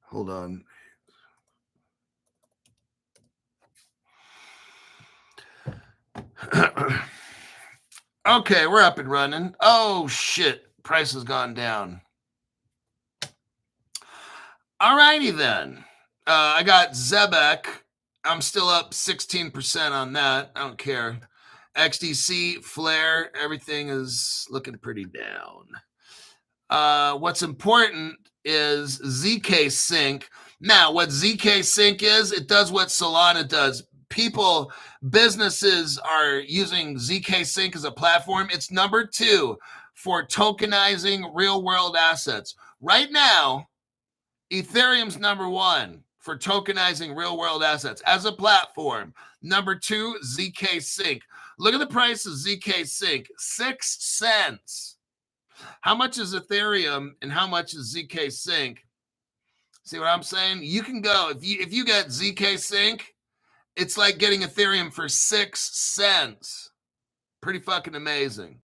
Hold on. Okay, we're up and running. Oh, shit. Price has gone down. All righty then. I got Zebek. I'm still up 16% on that. I don't care. XDC, Flare, everything is looking pretty down. What's important is ZK Sync. Now, what ZK Sync is, it does what Solana does. Businesses are using ZK Sync as a platform. It's number 2 for tokenizing real-world assets. Right now, Ethereum's number 1 for tokenizing real-world assets as a platform. Number 2, ZK Sync. Look at the price of ZK Sync, 6 cents. How much is Ethereum and how much is ZK Sync? See what I'm saying? You can go, if you get ZK Sync, it's like getting Ethereum for 6 cents. Pretty fucking amazing.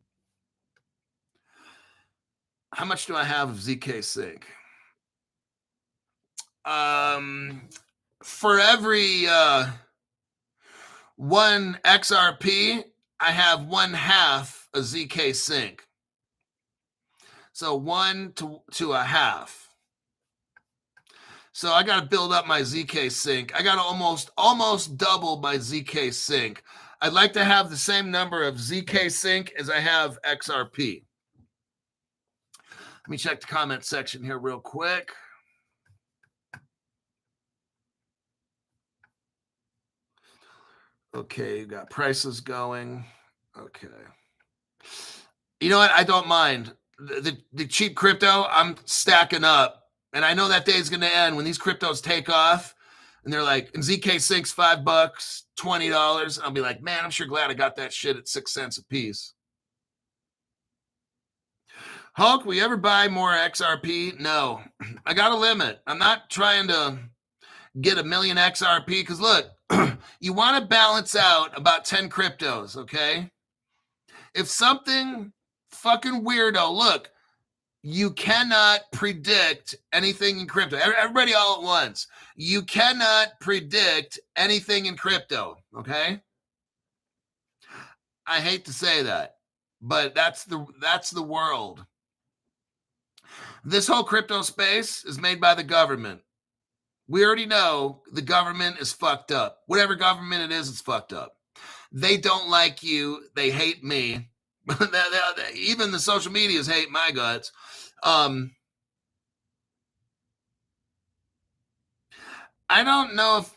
How much do I have of ZK Sync? For every 1 XRP, I have 1/2 a ZK Sync. So 1 to a half. So I got to build up my ZK Sync. I got to almost double my ZK Sync. I'd like to have the same number of ZK Sync as I have XRP. Let me check the comment section here real quick. Okay, you got prices going. Okay. You know what? I don't mind. The cheap crypto, I'm stacking up. And I know that day is going to end when these cryptos take off. And they're like, and ZK Sync's $5, $20. I'll be like, man, I'm sure glad I got that shit at 6 cents a piece. Hulk, will you ever buy more XRP? No. I got a limit. I'm not trying to get a million XRP because look, you want to balance out about 10 cryptos, okay? If something fucking weirdo, look, you cannot predict anything in crypto. Everybody all at once. You cannot predict anything in crypto, okay? I hate to say that, but that's the world. This whole crypto space is made by the government. We already know the government is fucked up. Whatever government it is, it's fucked up. They don't like you. They hate me. Even the social medias hate my guts. I don't know if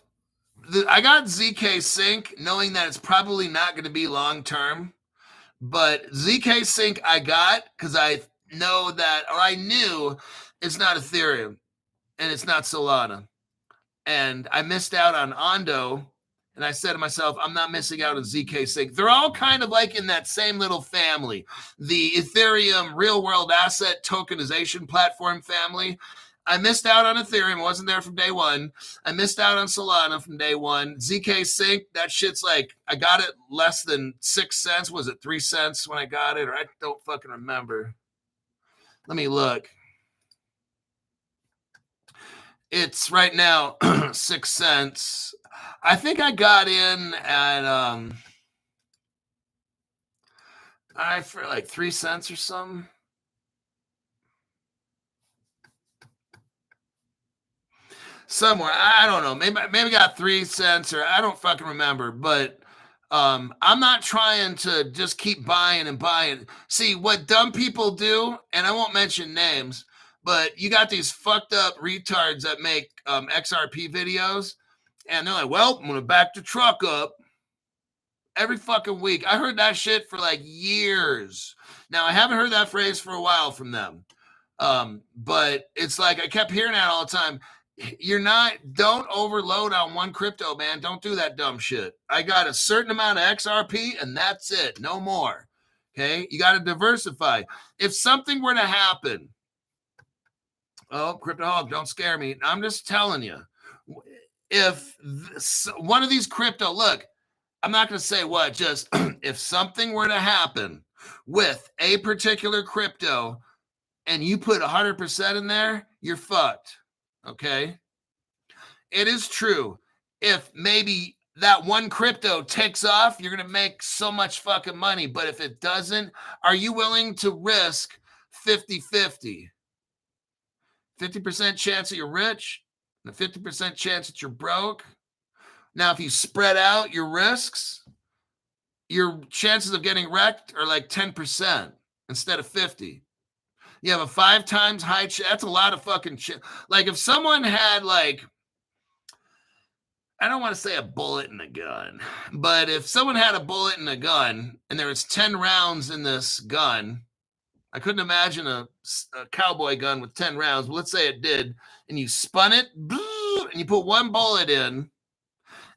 I got ZK Sync knowing that it's probably not going to be long term, but ZK Sync I got because I know that, or I knew it's not Ethereum and it's not Solana. And I missed out on Ondo. And I said to myself, I'm not missing out on ZK Sync. They're all kind of like in that same little family. The Ethereum real world asset tokenization platform family. I missed out on Ethereum. I wasn't there from day one. I missed out on Solana from day one. ZK Sync, that shit's like, I got it less than 6 cents. Was it 3 cents when I got it? Or I don't fucking remember. Let me look. It's right now 6 cents. I think I got in at for like 3 cents or something. Somewhere. I don't know. Maybe got 3 cents or I don't fucking remember. But I'm not trying to just keep buying and buying. See, what dumb people do, and I won't mention names, but you got these fucked up retards that make XRP videos, and they're like, well, I'm going to back the truck up every fucking week. I heard that shit for like years. Now, I haven't heard that phrase for a while from them, but it's like I kept hearing that all the time. Don't overload on one crypto, man. Don't do that dumb shit. I got a certain amount of XRP, and that's it. No more. Okay? You got to diversify. If something were to happen, oh, Cryptoholic, don't scare me. I'm just telling you. If one of these crypto, look, I'm not going to say what, just if something were to happen with a particular crypto and you put 100% in there, you're fucked. Okay? It is true. If maybe that one crypto takes off, you're going to make so much fucking money. But if it doesn't, are you willing to risk 50-50? 50% chance that you're rich and a 50% chance that you're broke. Now, if you spread out your risks, your chances of getting wrecked are like 10% instead of 50. You have a 5 times high chance. That's a lot of fucking shit. Like if someone had like, I don't want to say a bullet in a gun, but if someone had a bullet in a gun and there was 10 rounds in this gun, I couldn't imagine a cowboy gun with 10 rounds, but let's say it did, and you spun it, and you put one bullet in,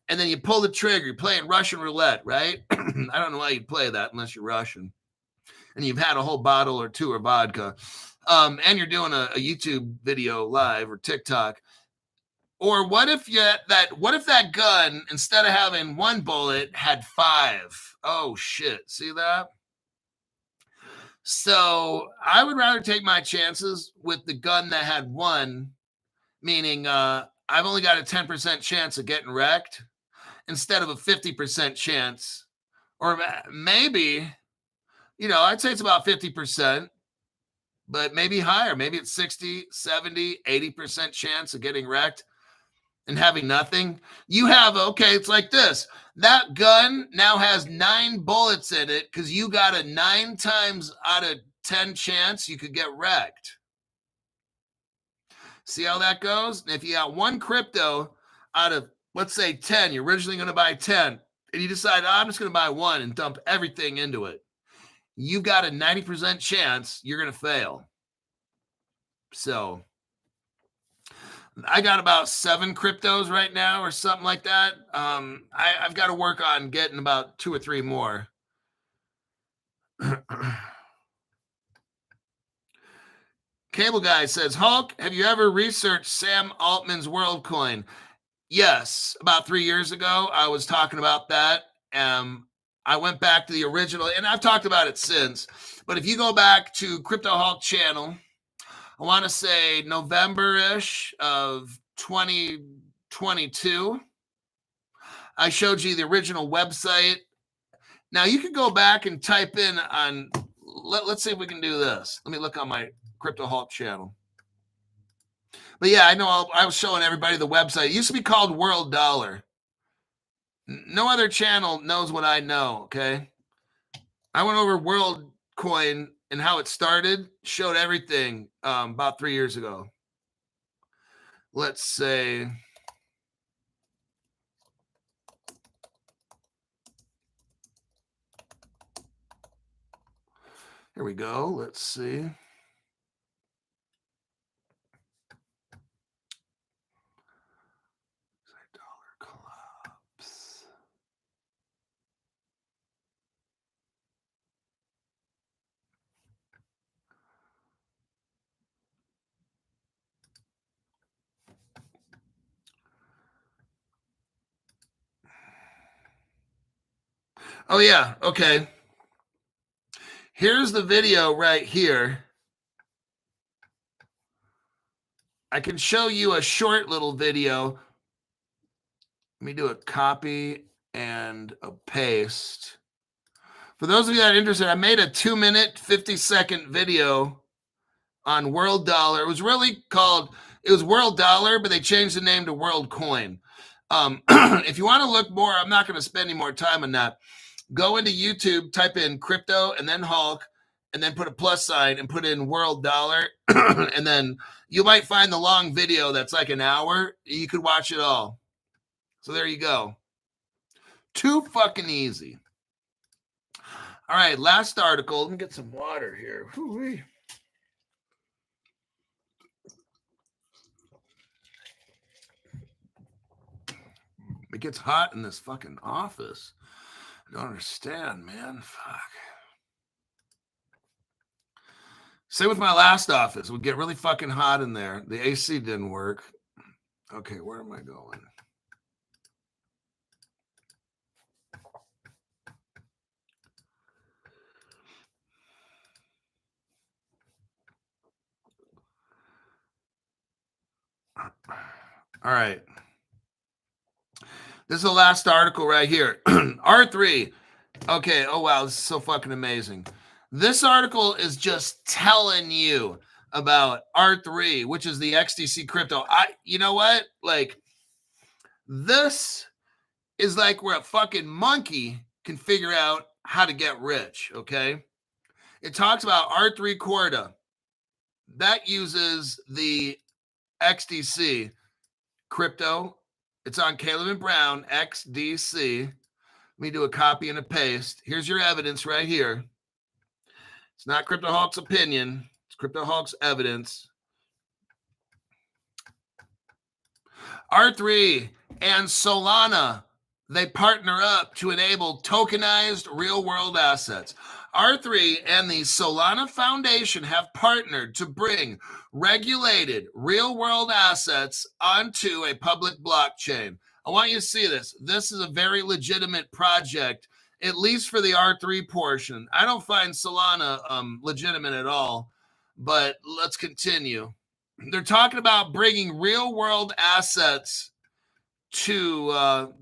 and then you pull the trigger. You're playing Russian roulette, right? I don't know why you'd play that unless you're Russian. And you've had a whole bottle or two of vodka. And you're doing a YouTube video live or TikTok. Or what if that gun, instead of having one bullet, had 5? Oh, shit. See that? So I would rather take my chances with the gun that had 1, meaning I've only got a 10% chance of getting wrecked instead of a 50% chance. Or maybe, I'd say it's about 50%, but maybe higher. Maybe it's 60, 70, 80% chance of getting wrecked and having nothing. It's like this. That gun now has 9 bullets in it because you got a 9 times out of 10 chance you could get wrecked. See how that goes? And if you got one crypto out of, let's say 10, you're originally going to buy 10, and you decide, oh, I'm just going to buy one and dump everything into it, you've got a 90% chance you're going to fail. So I got about 7 cryptos right now or something like that. I've got to work on getting about 2 or 3 more. Cable Guy says, Hulk, have you ever researched Sam Altman's WorldCoin? Yes, about 3 years ago, I was talking about that. I went back to the original, and I've talked about it since. But if you go back to Crypto Hulk channel, I want to say November-ish of 2022, I showed you the original website. Now, you can go back and type in on, let's see if we can do this. Let me look on my Crypto Hulk channel. But yeah, I know I was showing everybody the website. It used to be called World Dollar. No other channel knows what I know, okay? I went over WorldCoin and how it started, showed everything about 3 years ago. Let's say, here we go. Let's see. Oh, yeah. Okay. Here's the video right here. I can show you a short little video. Let me do a copy and a paste. For those of you that are interested, I made a 2-minute, 50-second video on World Dollar. It was really called, it was World Dollar, but they changed the name to WorldCoin. If you want to look more, I'm not going to spend any more time on that. Go into YouTube, type in crypto and then Hulk, and then put a plus sign and put in World Dollar. And then you might find the long video that's like an hour. You could watch it all. So there you go. Too fucking easy. All right, last article. Let me get some water here. Whoo-wee. It gets hot in this fucking office. I don't understand, man. Fuck. Same with my last office. It would get really fucking hot in there. The AC didn't work. Okay, where am I going? All right. This is the last article right here. R3. Okay. Oh, wow. This is so fucking amazing. This article is just telling you about R3, which is the XDC crypto. You know what? Like, this is like where a fucking monkey can figure out how to get rich. Okay. It talks about R3 Corda. That uses the XDC crypto. It's on Caleb and Brown, XDC. Let me do a copy and a paste. Here's your evidence right here. It's not Crypto Hulk's opinion. It's Crypto Hulk's evidence. R3 and Solana, they partner up to enable tokenized real-world assets. R3 and the Solana Foundation have partnered to bring regulated real-world assets onto a public blockchain. I want you to see this. This is a very legitimate project, at least for the R3 portion. I don't find Solana legitimate at all, but let's continue. They're talking about bringing real-world assets to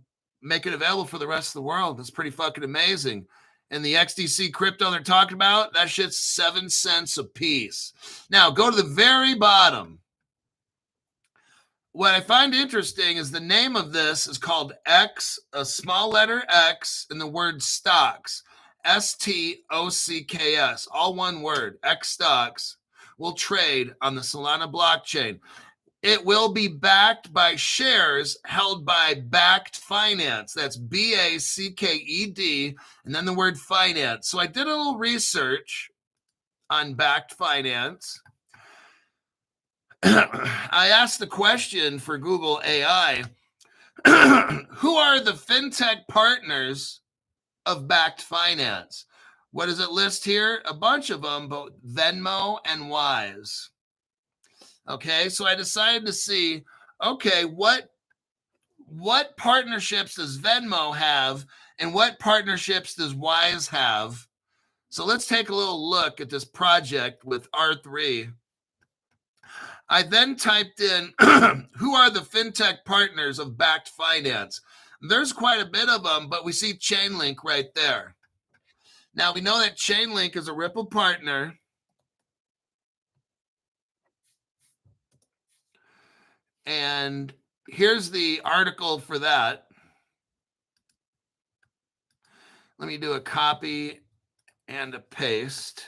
make it available for the rest of the world. That's pretty fucking amazing. And the XDC crypto they're talking about, that shit's 7 cents a piece. Now, go to the very bottom. What I find interesting is the name of this is called X, a small letter X, and the word stocks, STOCKS, all one word, X stocks, will trade on the Solana blockchain. it will be backed by shares held by Backed Finance. That's BACKED, and then the word finance. So I did a little research on Backed Finance. I asked the question for Google AI, who are the fintech partners of Backed Finance? What does it list here? A bunch of them, both Venmo and Wise. Okay, so I decided to see, okay, what partnerships does Venmo have and what partnerships does Wise have? So let's take a little look at this project with R3. I then typed in, who are the fintech partners of Backed Finance? There's quite a bit of them, but we see Chainlink right there. Now, we know that Chainlink is a Ripple partner. And here's the article for that. Let me do a copy and a paste.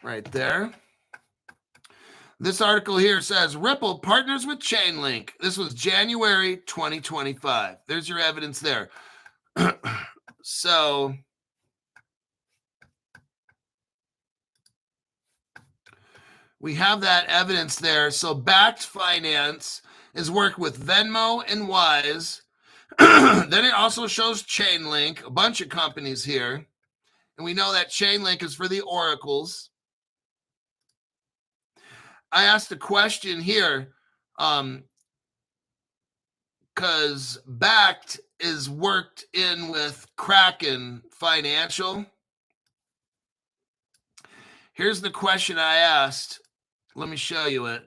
Right there. This article here says Ripple partners with Chainlink. This was January 2025. There's your evidence there. So we have that evidence there. So Backed Finance is work with Venmo and Wise. Then it also shows Chainlink, a bunch of companies here. And we know that Chainlink is for the oracles. I asked a question here because Backed is worked in with Kraken Financial. Here's the question I asked. Let me show you it.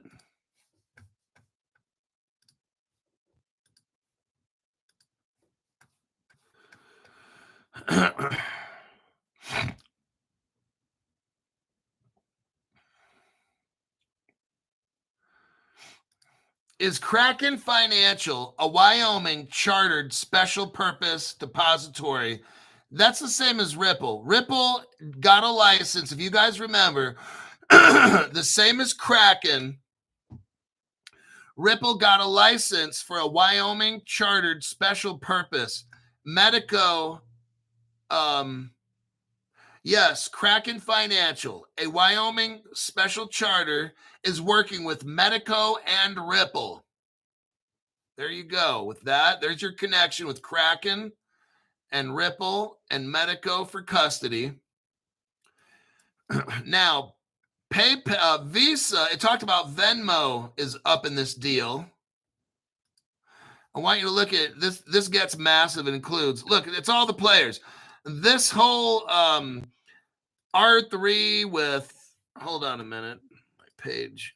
Is Kraken Financial a Wyoming chartered special purpose depository? That's the same as Ripple. Ripple got a license, if you guys remember, the same as Kraken. Ripple got a license for a Wyoming chartered special purpose. Medico, yes, Kraken Financial, a Wyoming special charter, is working with Medico and Ripple. There you go. With that, there's your connection with Kraken and Ripple and Medico for custody. Now, PayPal, Visa, it talked about Venmo is up in this deal. I want you to look at this. This gets massive. It includes, look, it's all the players. This whole R3 with, hold on a minute, my page.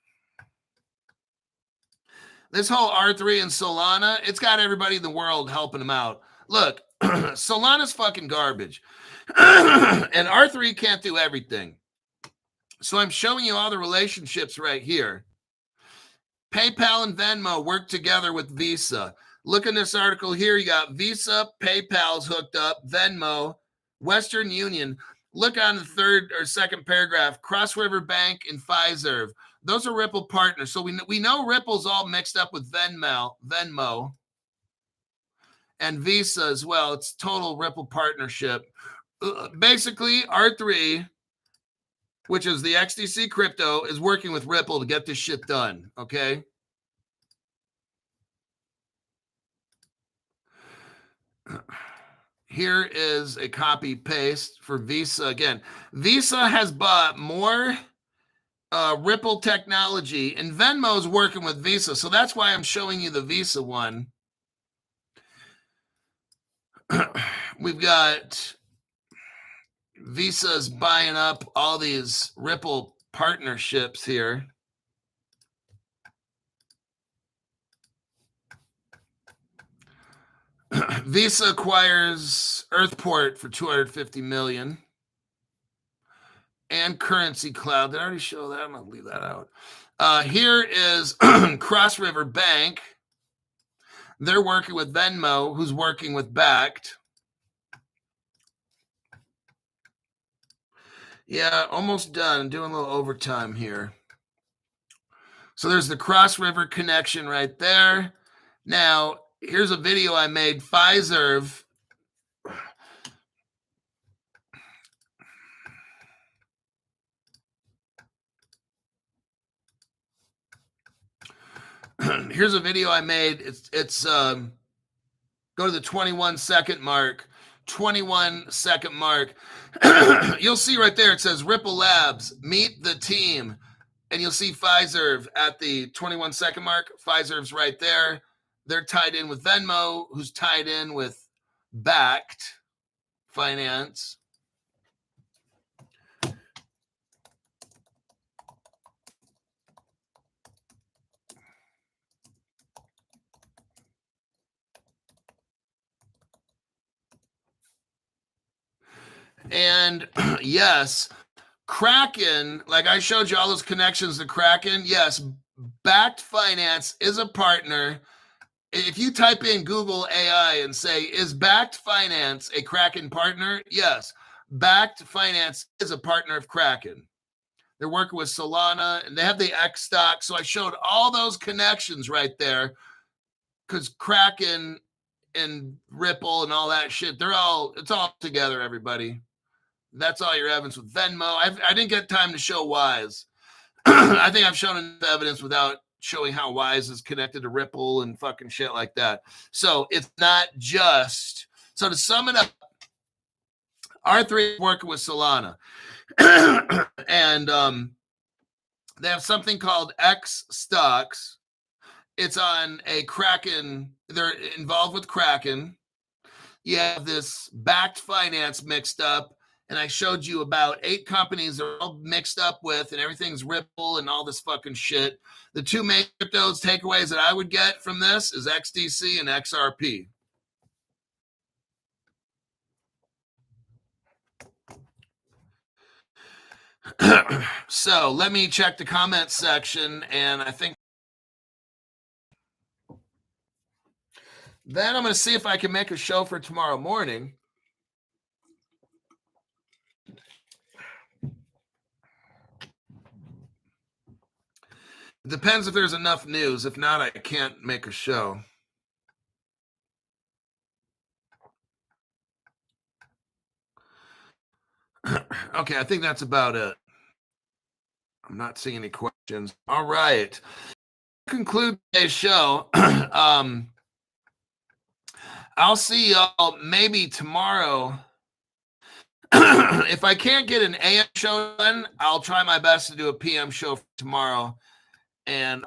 This whole R3 and Solana, it's got everybody in the world helping them out. Look, Solana's fucking garbage. And R3 can't do everything. So I'm showing you all the relationships right here. PayPal and Venmo work together with Visa. Look in this article here. You got Visa, PayPal's hooked up, Venmo, Western Union. Look on the third or second paragraph, Cross River Bank and Fiserv. Those are Ripple partners. So we know Ripple's all mixed up with Venmo and Visa as well. It's total Ripple partnership. Basically, R3, which is the XDC crypto, is working with Ripple to get this shit done, okay? Here is a copy paste for Visa. Again, Visa has bought more Ripple technology, and Venmo is working with Visa. So that's why I'm showing you the Visa one. We've got Visa's buying up all these Ripple partnerships here. Visa acquires Earthport for $250 million. And Currency Cloud. Did I already show that? I'm going to leave that out. Here is Cross River Bank. They're working with Venmo, who's working with Backed. Yeah, almost done. Doing a little overtime here. So there's the Cross River connection right there. Now, here's a video I made. Pfizer. Here's a video I made. It's go to the 21-second mark. 21-second mark. You'll see right there. It says Ripple Labs, meet the team. And you'll see Pfizer at the 21-second mark. Pfizer's right there. They're tied in with Venmo, who's tied in with Backed Finance. And yes, Kraken, like I showed you all those connections to Kraken. Yes, Backed Finance is a partner. If you type in Google AI and say, is Backed Finance a Kraken partner? Yes, Backed Finance is a partner of Kraken. They're working with Solana, and they have the X stock. So I showed all those connections right there because Kraken and Ripple and all that shit, it's all together, everybody. That's all your evidence with Venmo. I didn't get time to show Wise. I think I've shown enough evidence without showing how Wise is connected to Ripple and fucking shit like that. So it's not just. So to sum it up, R3 is working with Solana. And they have something called X stocks. It's on a Kraken. They're involved with Kraken. You have this Backed Finance mixed up. And I showed you about 8 companies they're all mixed up with, and everything's Ripple and all this fucking shit. The 2 main cryptos takeaways that I would get from this is XDC and XRP. So let me check the comment section, and I think then I'm going to see if I can make a show for tomorrow morning. It depends if there's enough news. If not, I can't make a show. Okay, I think that's about it. I'm not seeing any questions. All right. Conclude today's show. I'll see y'all maybe tomorrow. If I can't get an AM show done, I'll try my best to do a PM show tomorrow. And